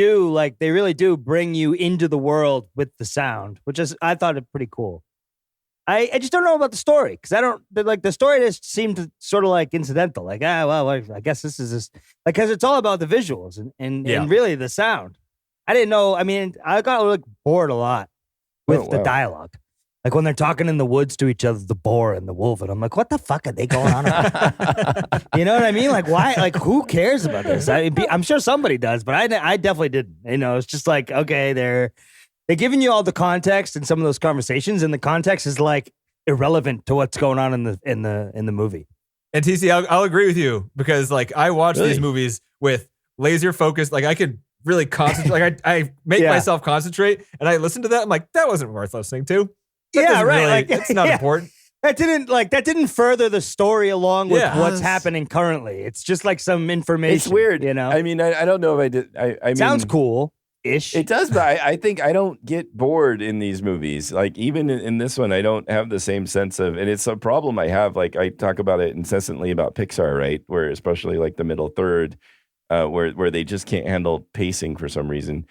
S4: really do bring you into the world with the sound, which is, I thought it pretty cool. I just don't know about the story because the story just seemed sort of like incidental. Like, I guess this is just because it's all about the visuals and really the sound. I didn't know. I mean, I got like bored a lot with the dialogue. Like when they're talking in the woods to each other, the boar and the wolf, and I'm like, what the fuck are they going on about? You know what I mean? Like, why? Like, who cares about this? I'm sure somebody does, but I definitely didn't. It's just like, okay, they're giving you all the context in some of those conversations, and the context is like irrelevant to what's going on in the movie.
S2: And TC, I'll agree with you because like I watch these movies with laser focus. Like I could really concentrate. Like I make myself concentrate, and I listen to that. I'm like, that wasn't worth listening to. That right. Really, it's not important.
S4: That didn't further the story along with what's happening currently. It's just like some information.
S3: It's weird, I mean, I don't know if I did. I mean,
S4: sounds cool-ish.
S3: It does, but I think I don't get bored in these movies. Like even in this one, I don't have the same sense of, and it's a problem I have. Like I talk about it incessantly about Pixar, right? Where especially like the middle third, where they just can't handle pacing for some reason.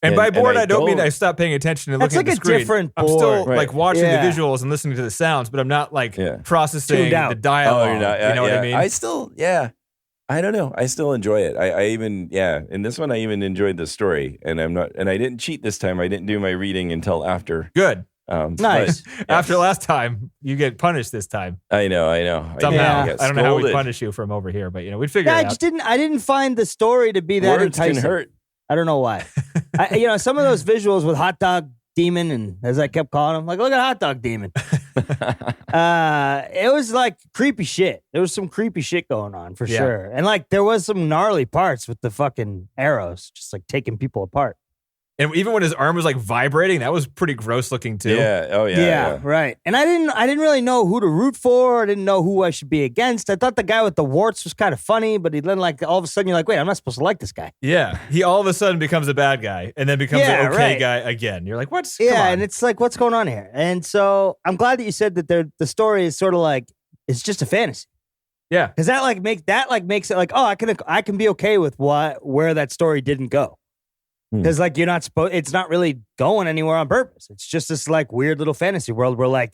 S2: And by bored, I don't mean I stopped paying attention and looking at the screen.
S4: Different
S2: I'm
S4: bored.
S2: still like watching the visuals and listening to the sounds, but I'm not like processing the dialogue.
S3: Oh, you're not.
S2: You know what I mean?
S3: I still, I don't know. I still enjoy it. I even in this one I even enjoyed the story, and I didn't cheat this time. I didn't do my reading until after.
S2: Good.
S4: Nice.
S3: But,
S2: After last time, you get punished this time.
S3: I know.
S2: Somehow.
S3: I
S2: don't know how we punish you from over here, but we'd figure it out.
S4: I didn't find the story to be that
S3: Words
S4: enticing.
S3: can hurt.
S4: I don't know why. Some of those visuals with hot dog demon, and as I kept calling him, like, look at hot dog demon. It was like creepy shit. There was some creepy shit going on for sure. And like there was some gnarly parts with the fucking arrows, just like taking people apart.
S2: And even when his arm was like vibrating, that was pretty gross looking too.
S3: Yeah. Oh yeah.
S4: Yeah, right. And I didn't really know who to root for. I didn't know who I should be against. I thought the guy with the warts was kind of funny, but then like all of a sudden you're like, wait, I'm not supposed to like this guy.
S2: Yeah. He all of a sudden becomes a bad guy and then becomes an okay guy again. You're like, what's
S4: Come on. And it's like, what's going on here? And so I'm glad that you said that the story is sort of like it's just a fantasy.
S2: Yeah.
S4: Because that makes it like, oh, I can be okay with where that story didn't go. Because like you're not supposed, it's not really going anywhere on purpose. It's just this like weird little fantasy world where like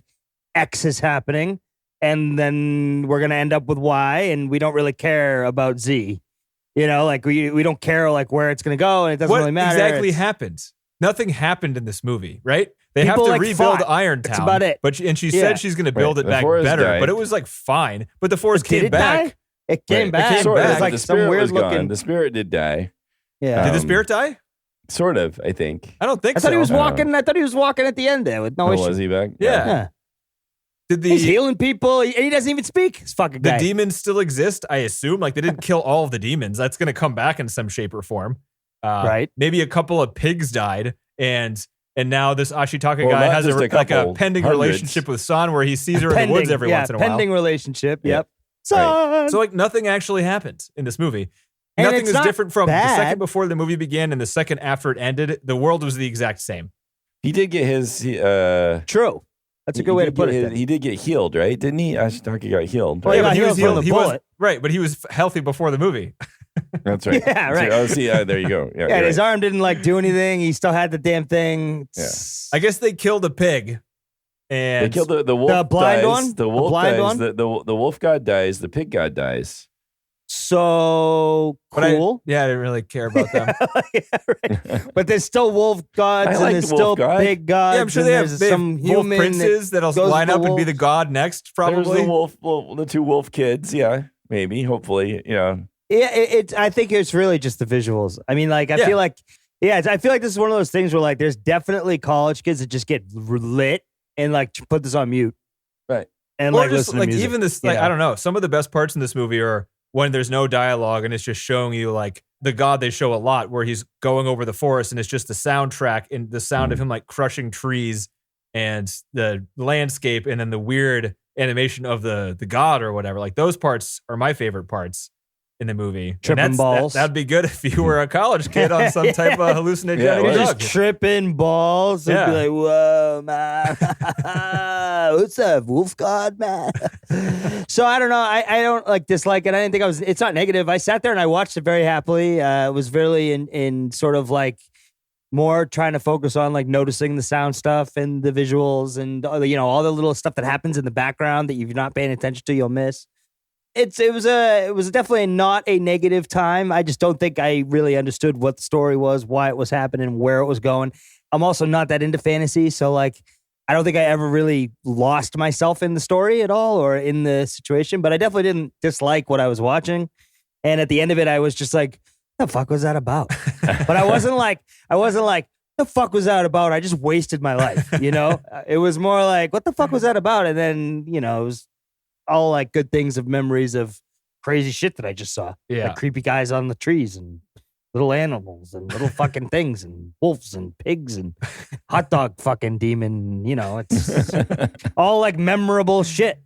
S4: X is happening, and then we're gonna end up with Y, and we don't really care about Z. Like we don't care like where it's gonna go, and it doesn't really matter.
S2: What exactly happened? Nothing happened in this movie, right? They have to
S4: like
S2: rebuild
S4: fought.
S2: Iron Town.
S4: That's about it.
S2: But she said she's going to build it back better.
S3: Died.
S2: But it was like fine. But the forest
S4: Did
S2: came
S4: it
S2: back.
S4: die? It came back.
S3: Sort
S4: It
S3: of.
S4: was like
S3: The
S4: some
S3: spirit
S4: weird
S3: was gone.
S4: looking.
S3: The spirit did die.
S4: Yeah.
S2: Did the spirit die?
S3: Sort of. I think.
S2: I don't think
S4: I thought
S2: so.
S4: he was walking. I thought he was walking at the end there with no issue.
S3: Was he back?
S2: Yeah. Did
S4: He's healing people. He doesn't even speak. This fucking guy.
S2: The demons still exist, I assume. Like they didn't kill all of the demons. That's going to come back in some shape or form.
S4: Right.
S2: Maybe a couple of pigs died, and now this Ashitaka guy has a pending relationship with San, where he sees her in the woods every once in a while.
S4: Pending relationship. Yep.
S2: Right. So like nothing actually happened in this movie.
S4: And
S2: nothing is different from
S4: bad.
S2: the second before the movie began and the second after it ended. The world was the exact same.
S3: He did get his.
S4: True. That's a good way to put it.
S3: He did get healed, right? Didn't he? Ashitaka got healed.
S4: Well,
S2: yeah,
S4: he was healed.
S2: He was right, but he was healthy before the movie.
S3: That's right.
S4: Yeah, right.
S3: Oh, see, there you go. Yeah,
S4: and his arm didn't like do anything. He still had the damn thing.
S3: Yeah.
S2: I guess they killed a pig. And
S3: they killed the wolf.
S4: The blind
S3: dies.
S4: one?
S3: The wolf
S4: The blind
S3: dies.
S4: one?
S3: The wolf god dies. The pig god dies.
S4: So cool.
S2: I didn't really care about them.
S4: Yeah, right. But there's still wolf gods and there's still pig gods.
S2: Yeah, I'm sure they have
S4: some
S2: wolf
S4: human
S2: princes that'll line up and be the god next, probably.
S3: There's the two wolf kids. Yeah, maybe, hopefully, yeah.
S4: Yeah, I think it's really just the visuals. I mean, like, I feel like this is one of those things where, like, there's definitely college kids that just get lit and, like, put this on mute.
S3: Right.
S4: And,
S2: or
S4: like,
S2: just,
S4: listen to
S2: like,
S4: music,
S2: even this, like, I don't know. Some of the best parts in this movie are when there's no dialogue and it's just showing you, like, the god they show a lot where he's going over the forest and it's just the soundtrack and the sound of him, like, crushing trees and the landscape and then the weird animation of the god or whatever. Like, those parts are my favorite parts in the movie.
S4: Tripping balls.
S2: That'd be good if you were a college kid on some type of hallucinogenic
S4: You're
S2: drug.
S4: just tripping balls and be like, whoa, man. What's up, wolf god, man? So I don't know. I don't like dislike it. I didn't think it's not negative. I sat there and I watched it very happily. It was really in sort of like more trying to focus on like noticing the sound stuff and the visuals and all the little stuff that happens in the background that if you're not paying attention to, you'll miss. It was definitely not a negative time. I just don't think I really understood what the story was, why it was happening, where it was going. I'm also not that into fantasy, so like I don't think I ever really lost myself in the story at all or in the situation, but I definitely didn't dislike what I was watching. And at the end of it, I was just like, the fuck was that about? But I wasn't like, the fuck was that about? I just wasted my life, It was more like, what the fuck was that about? And then, it was all like good things of memories of crazy shit that I just saw.
S2: Yeah.
S4: Like creepy guys on the trees and little animals and little fucking things and wolves and pigs and hot dog fucking demon, it's all like memorable shit,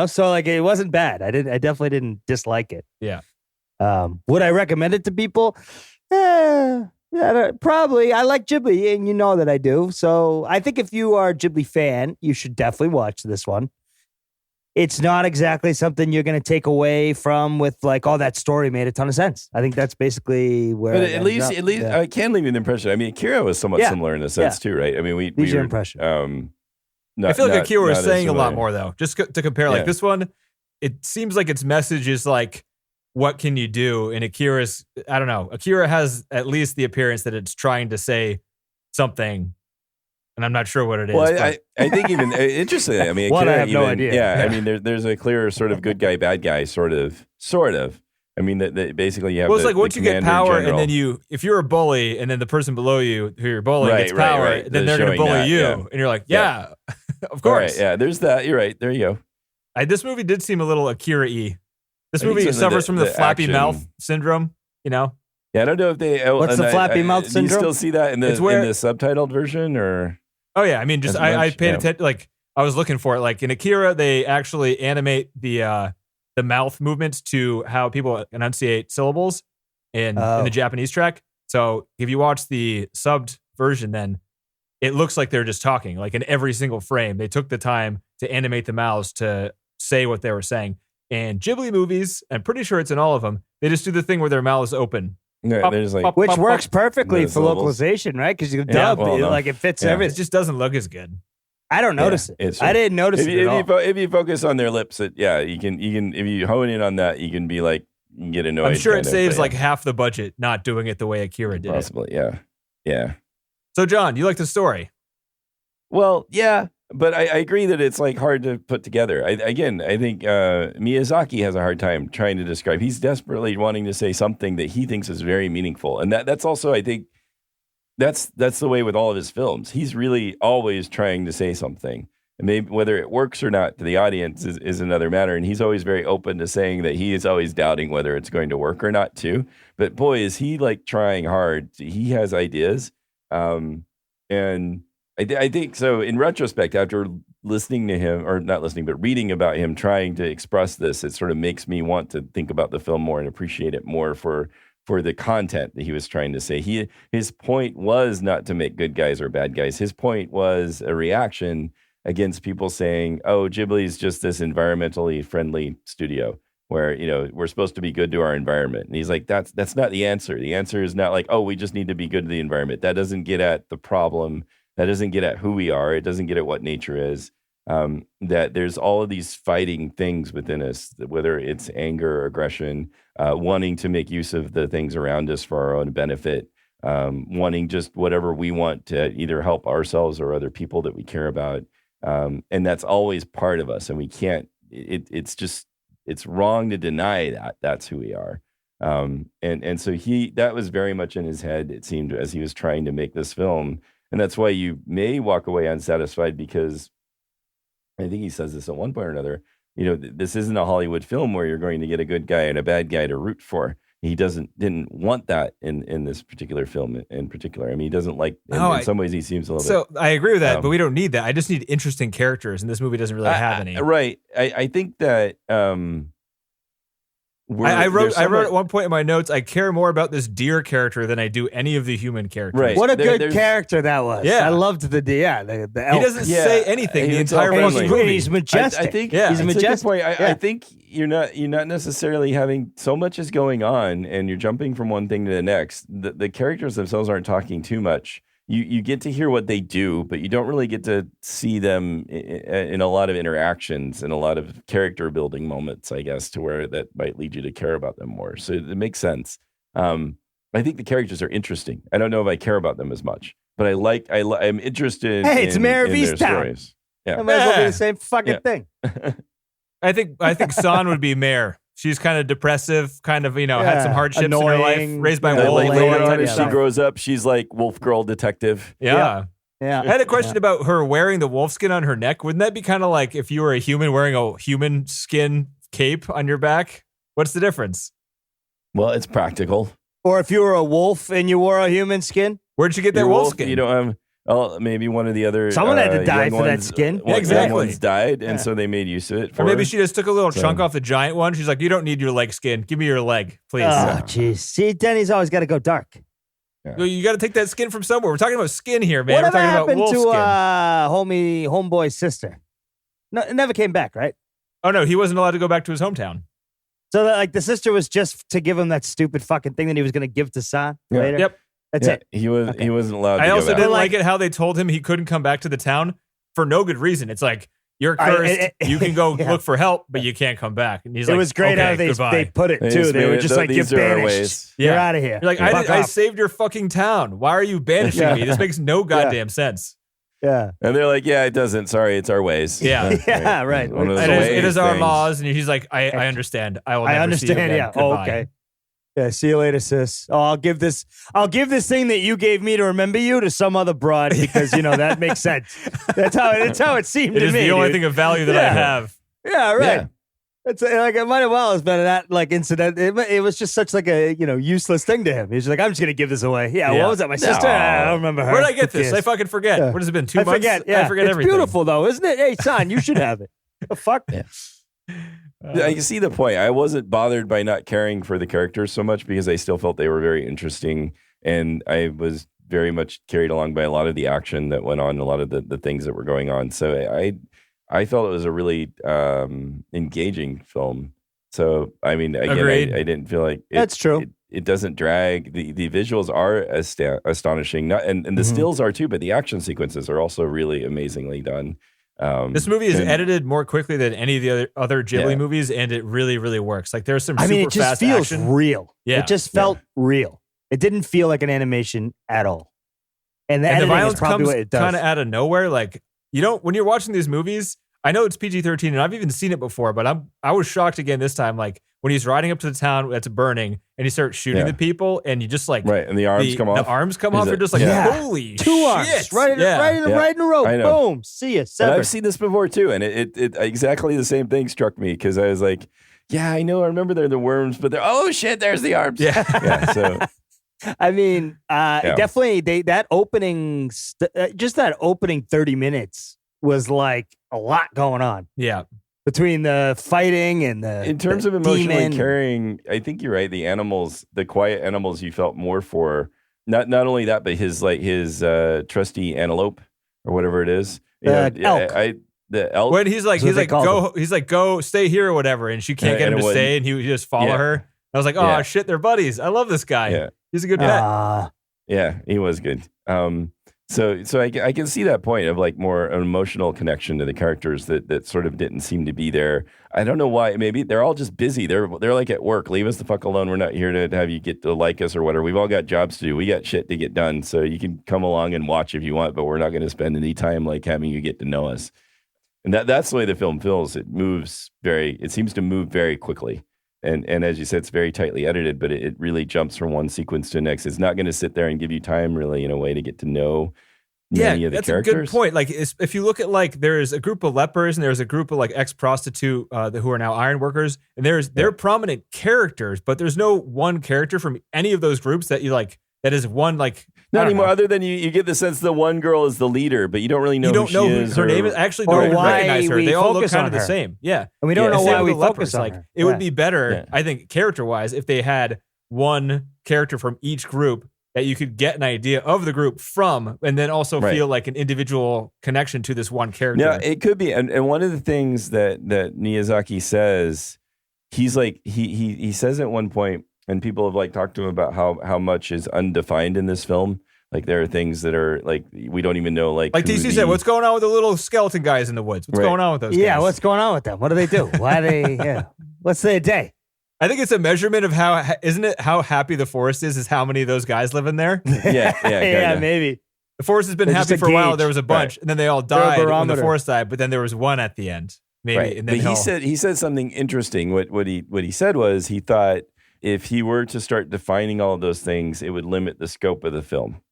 S4: So like it wasn't bad. I definitely didn't dislike it.
S2: Yeah.
S4: Would I recommend it to people? Yeah, probably. I like Ghibli and you know that I do. So I think if you are a Ghibli fan, you should definitely watch this one. It's not exactly something you're going to take away from with like, oh, that story made a ton of sense. I think that's basically where.
S3: But at least, I can leave an impression. I mean, Akira was somewhat similar in a sense too, right? I mean, we
S4: your
S3: were,
S4: impression.
S2: I feel like Akira was saying a lot more though. Just to compare, like this one, it seems like its message is like what can you do? And Akira's, I don't know. Akira has at least the appearance that it's trying to say something, and I'm not sure what it is.
S3: Well, I think even interesting. I mean,
S4: Akira, I have
S3: even,
S4: no idea.
S3: Yeah, I mean, there's a clear sort of good guy, bad guy, sort of. I mean, that basically you have.
S2: Well, it's like once you get power,
S3: general.
S2: and then if you're a bully, and then the person below you who you're bullying gets power, then they're going to bully you, and you're like, of course.
S3: Right, yeah, there's that. You're right. There you go.
S2: This movie did seem a little Akira-y. This movie suffers from the flappy
S3: action.
S2: mouth syndrome, you know?
S3: Yeah, I don't know if they.
S4: What's the flappy mouth syndrome?
S3: Do you still see that in the subtitled version, or?
S2: Oh yeah, I mean, just I paid attention. Like I was looking for it. Like in Akira, they actually animate the mouth movements to how people enunciate syllables in the Japanese track. So if you watch the subbed version, then it looks like they're just talking. Like in every single frame, they took the time to animate the mouths to say what they were saying. In Ghibli movies, I'm pretty sure it's in all of them, they just do the thing where their mouths open.
S3: Yeah,
S2: pop,
S3: there's like
S2: pop,
S4: which
S2: pop,
S4: works
S2: pop.
S4: perfectly for localization, right? Because you can dub like it fits everything.
S2: It just doesn't look as good.
S4: I don't notice it. I didn't notice it at all.
S3: If you focus on their lips, you can. If you hone in on that, you can be like, you can get annoyed.
S2: I'm sure it saves like half the budget not doing it the way Akira did.
S3: Possibly, yeah.
S2: So, John, you like the story?
S3: Well, yeah, but I agree that it's like hard to put together. I think Miyazaki has a hard time trying to describe. He's desperately wanting to say something that he thinks is very meaningful, and that's also, I think, that's the way with all of his films. He's really always trying to say something. And maybe whether it works or not to the audience is another matter. And he's always very open to saying that he is always doubting whether it's going to work or not too. But boy, is he like trying hard. He has ideas, and I think so. In retrospect, after listening to him, or not listening, but reading about him trying to express this, it sort of makes me want to think about the film more and appreciate it more for the content that he was trying to say. His point was not to make good guys or bad guys. His point was a reaction against people saying, "Oh, Ghibli's just this environmentally friendly studio where, we're supposed to be good to our environment." And he's like, that's not the answer. The answer is not like, "Oh, we just need to be good to the environment." That doesn't get at the problem. That doesn't get at who we are. It doesn't get at what nature is. That there's all of these fighting things within us, whether it's anger or aggression, wanting to make use of the things around us for our own benefit, wanting just whatever we want to either help ourselves or other people that we care about. And that's always part of us. And we can't, it's wrong to deny that that's who we are. And so that was very much in his head, it seemed, as he was trying to make this film. And that's why you may walk away unsatisfied, because I think he says this at one point or another, this isn't a Hollywood film where you're going to get a good guy and a bad guy to root for. He didn't want that in this particular film in particular. I mean, he doesn't like, in some ways he seems a little bit.
S2: So I agree with that, but we don't need that. I just need interesting characters, and this movie doesn't really have any.
S3: Right. I think that,
S2: I wrote at one point in my notes, I care more about this deer character than I do any of the human characters.
S3: Right.
S4: What a good character that was.
S2: Yeah.
S4: I loved the deer. The elk.
S2: He doesn't say anything the entire fucking movie.
S4: He's majestic.
S3: I think
S4: he's majestic.
S3: I think you're not necessarily having so much is going on, and you're jumping from one thing to the next. The characters themselves aren't talking too much. You get to hear what they do, but you don't really get to see them in a lot of interactions and a lot of character building moments, I guess, to where that might lead you to care about them more. So it makes sense. I think the characters are interesting. I don't know if I care about them as much, but I'm interested.
S4: Hey, it's Mayor of
S3: in their
S4: Easttown.
S3: stories. Yeah,
S4: It might as well be the same fucking thing.
S2: I think San would be Mare. She's kind of depressive, kind of, had some hardships in her life, raised by wolves.
S3: Later on, as she grows up, she's like wolf girl detective.
S2: Yeah.
S4: I
S2: had a question about her wearing the wolf skin on her neck. Wouldn't that be kind of like if you were a human wearing a human skin cape on your back? What's the difference?
S3: Well, it's practical.
S4: Or if you were a wolf and you wore a human skin?
S2: Where'd you get that wolf skin?
S3: You don't have... Oh, maybe one of the other.
S4: Someone had to die for that skin.
S2: Exactly.
S3: Young ones died, and so they made use of it.
S2: Or maybe she just took a little chunk off the giant one. She's like, "You don't need your leg skin. Give me your leg, please."
S4: Oh, jeez. See, Denny's always got to go dark.
S2: Yeah. You got to take that skin from somewhere. We're talking about skin here, man.
S4: Whatever
S2: We're talking
S4: happened
S2: about wolf
S4: to
S2: skin.
S4: homeboy's sister? No, it never came back, right?
S2: Oh no, he wasn't allowed to go back to his hometown.
S4: So the sister was just to give him that stupid fucking thing that he was going to give to San later.
S2: Yep.
S4: That's it.
S3: He wasn't allowed.
S2: I
S3: to
S2: also
S3: go
S2: didn't
S3: back.
S2: like it how they told him he couldn't come back to the town for no good reason. It's like you're cursed. You can go look for help, but you can't come back. And he's
S4: it
S2: like,
S4: was great how they put it too. They were just like, you're banished. You're out of here.
S2: You're like, I saved your fucking town. Why are you banishing me? This makes no goddamn sense.
S4: Yeah.
S3: And they're like, yeah, it doesn't. Sorry, it's our ways.
S2: Yeah.
S4: Right.
S3: It
S2: is our laws. And he's like, I understand. I will never see you again.
S4: Yeah. Oh, okay. Yeah, see you later, sis. Oh, I'll give this thing that you gave me to remember you to some other broad because that makes sense. That's how it seemed to me.
S2: It is the only thing of value that I have.
S4: Yeah, right. Yeah. It's like it might have well has been that like incident. It was just such like a useless thing to him. He's just like, I'm just gonna give this away. Yeah. What was that? My sister? I don't remember her.
S2: Where did I get this? I fucking forget. What has it been? 2 months? I forget everything.
S4: It's beautiful though, isn't it? Hey, son, you should have it. The fuck?
S3: Yeah. I can see the point. I wasn't bothered by not caring for the characters so much because I still felt they were very interesting, and I was very much carried along by a lot of the action that went on, a lot of the things that were going on. So I felt it was a really engaging film. So I mean, again, I didn't feel like
S4: that's true.
S3: It doesn't drag. The visuals are astonishing, and the stills are too, but the action sequences are also really amazingly done.
S2: This movie is edited more quickly than any of the other Ghibli movies, and it really, really works. Like there's some super fast action.
S4: It just feels real. Yeah. It just felt real. It didn't feel like an animation at all. And the violence comes
S2: kind of out of nowhere. Like, when you're watching these movies, I know it's PG-13, and I've even seen it before, but I was shocked again this time. Like when he's riding up to the town that's burning, and he starts shooting the people, and you just like
S3: and the arms come off.
S2: The arms come off. You're just like, holy
S4: two
S2: shit.
S4: arms right in a row. Boom, see ya.
S3: I've seen this before too, and it exactly the same thing struck me because I was like, yeah, I know. I remember they're the worms, but oh shit, there's the arms.
S2: Yeah.
S3: So.
S4: I mean, definitely that opening 30 minutes was like a lot going on.
S2: Yeah.
S4: Between the fighting and
S3: in terms of emotionally carrying, I think you're right. The animals, the quiet animals, you felt more for. Not only that, but his trusty antelope or whatever it is.
S4: Elk.
S3: The elk.
S2: When he's like go stay here or whatever, and she can't get him to stay, and he would just follow her. I was like, oh shit, they're buddies. I love this guy.
S3: Yeah.
S2: He's a good pet.
S3: Yeah, he was good. So I can see that point of like more an emotional connection to the characters that sort of didn't seem to be there. I don't know why. Maybe they're all just busy. They're like at work. Leave us the fuck alone. We're not here to have you get to like us or whatever. We've all got jobs to do. We got shit to get done. So you can come along and watch if you want, but we're not going to spend any time like having you get to know us. And that's the way the film feels. It seems to move very quickly. And as you said, it's very tightly edited, but it really jumps from one sequence to the next. It's not going to sit there and give you time really in a way to get to know many of the characters.
S2: That's a good point. Like if you look at like there's a group of lepers and there's a group of like ex-prostitute who are now iron workers, and they're prominent characters, but there's no one character from any of those groups that you like that is one like
S3: not anymore. Other than you get the sense the one girl is the leader, but you don't really know who she is.
S2: Her name is. I actually don't even recognize her. They all look kind of the same. Yeah,
S4: and we don't know why we focus on her.
S2: It would be better, I think, character-wise, if they had one character from each group that you could get an idea of the group from, and then also feel like an individual connection to this one character.
S3: Yeah, it could be. And one of the things that Miyazaki says, he's like he says at one point. And people have like talked to him about how much is undefined in this film. Like there are things that are like we don't even know. Like
S2: DC said, what's going on with the little skeleton guys in the woods? What's going on with those guys?
S4: Yeah, what's going on with them? What do they do? Why are they? Yeah, what's their day?
S2: I think it's a measurement of how happy the forest is how many of those guys live in there.
S4: Yeah, maybe.
S2: The forest has been happy for a while. There was a bunch, and then they all died when the forest died. But then there was one at the end, maybe.
S3: Right.
S2: And then
S3: but he said something interesting. What he said was he thought, if he were to start defining all of those things, it would limit the scope of the film,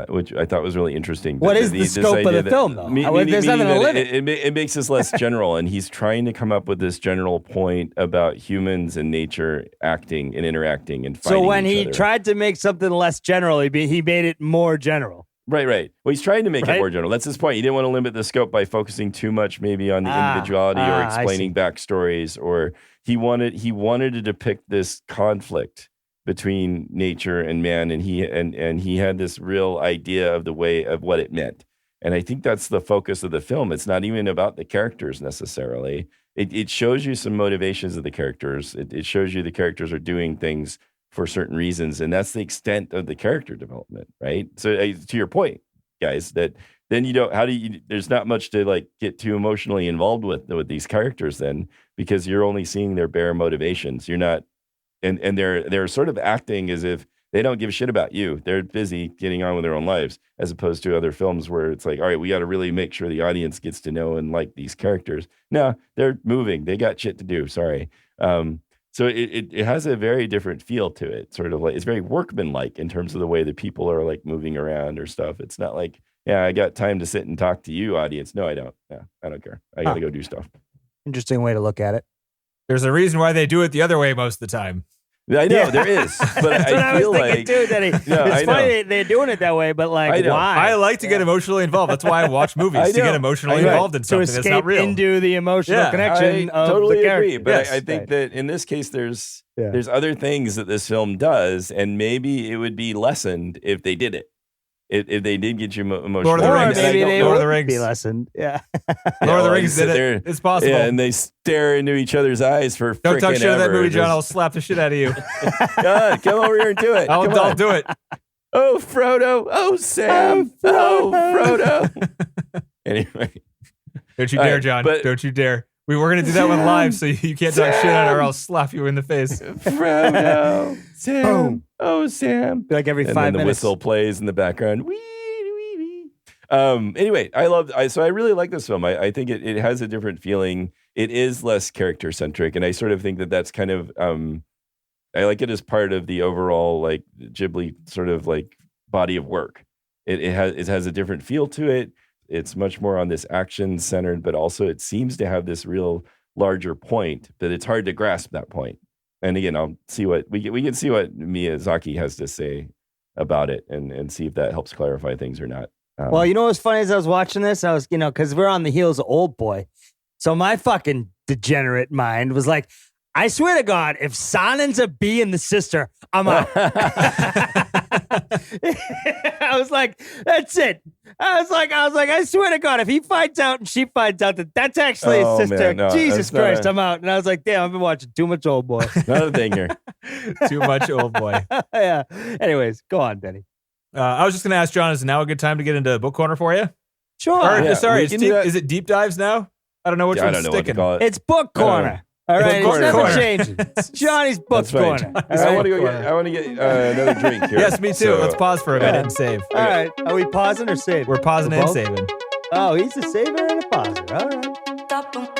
S3: which I thought was really interesting.
S4: What is the scope of the film, though? There's nothing to limit.
S3: It makes us less general, and he's trying to come up with this general point about humans and nature acting and interacting and fighting.
S4: So when he
S3: other.
S4: tried to make something less general, he made it more general.
S3: Right. Well, he's trying to make it more general. That's his point. He didn't want to limit the scope by focusing too much maybe on the individuality or explaining backstories, or he wanted to depict this conflict between nature and man, and he had this real idea of the way of what it meant. And I think that's the focus of the film. It's not even about the characters necessarily. It shows you some motivations of the characters. It shows you the characters are doing things for certain reasons, and that's the extent of the character development, right? So to your point, guys. That then you don't. How do you? There's not much to like get too emotionally involved with these characters then, because you're only seeing their bare motivations. You're not, and they're sort of acting as if they don't give a shit about you. They're busy getting on with their own lives, as opposed to other films where it's like, all right, we got to really make sure the audience gets to know and like these characters. No, they're moving. They got shit to do. Sorry. So it has a very different feel to it. Sort of like, it's very workmanlike in terms of the way that people are like moving around or stuff. It's not like, yeah, I got time to sit and talk to you, audience. No, I don't. Yeah, I don't care. I got to go do stuff.
S4: Interesting way to look at it.
S2: There's a reason why they do it the other way most of the time.
S3: I know there is, but I feel like
S4: too, that it's funny they're doing it that way, but like why?
S2: I like to get emotionally involved. That's why I watch movies, to get emotionally involved in something that's not real.
S4: Into the emotional connection.
S3: I
S4: of
S3: totally
S4: the
S3: agree, but I think that in this case, there's other things that this film does, and maybe it would be lessened if they did it. If they did get you emotional,
S2: Lord of the Rings,
S4: maybe they
S2: Lord of
S4: would
S2: the Rings
S4: be lessened. Yeah,
S2: Lord of the Rings did it. It's possible.
S3: Yeah, and they stare into each other's eyes for
S2: don't talk shit
S3: ever.
S2: of that movie, John. I'll slap the shit out of you.
S3: God, come over here and do it.
S2: I'll do it.
S3: Oh, Frodo. Oh, Sam. Oh, Frodo. Anyway,
S2: don't you dare, John. Don't you dare. We were going to do that one live, so you can't talk shit on it, or I'll slap you in the face.
S3: Frodo. Sam.
S4: Boom.
S3: Oh, Sam.
S4: Like every 5 minutes.
S3: And then the whistle plays in the background. Wee. Anyway, so I really like this film. I think it has a different feeling. It is less character centric, and I sort of think that that's kind of I like it as part of the overall like Ghibli sort of like body of work. It has a different feel to it. It's much more on this action centered, but also it seems to have this real larger point. But it's hard to grasp that point. And again, I'll see what we can see what Miyazaki has to say about it, and see if that helps clarify things or not.
S4: Well, you know what's funny as I was watching this, I was, because we're on the heels of Old Boy. So my fucking degenerate mind was like, I swear to God, if San ends up being the sister, I'm out. I was like, that's it. I was like, I swear to God, if he finds out and she finds out that that's actually his sister,
S3: man, no,
S4: Jesus Christ, I'm out. And I was like, damn, I've been watching too much Old Boy.
S3: Another thing here.
S2: Too much Old Boy.
S4: Yeah. Anyways, go on, Benny.
S2: I was just going to ask John, is now a good time to get into Book Corner for you?
S4: Sure.
S2: Sorry, is it Deep Dives now? I don't know which one's sticking.
S4: It's Book Corner. All right, it's never changing. It's Johnny's Book Corner.
S3: I want to get another drink here.
S2: Yes, me too. So, let's pause for a minute and save.
S4: All right. Are we pausing or saving?
S2: We're pausing and saving.
S4: Oh, he's a saver and a pauser. All right.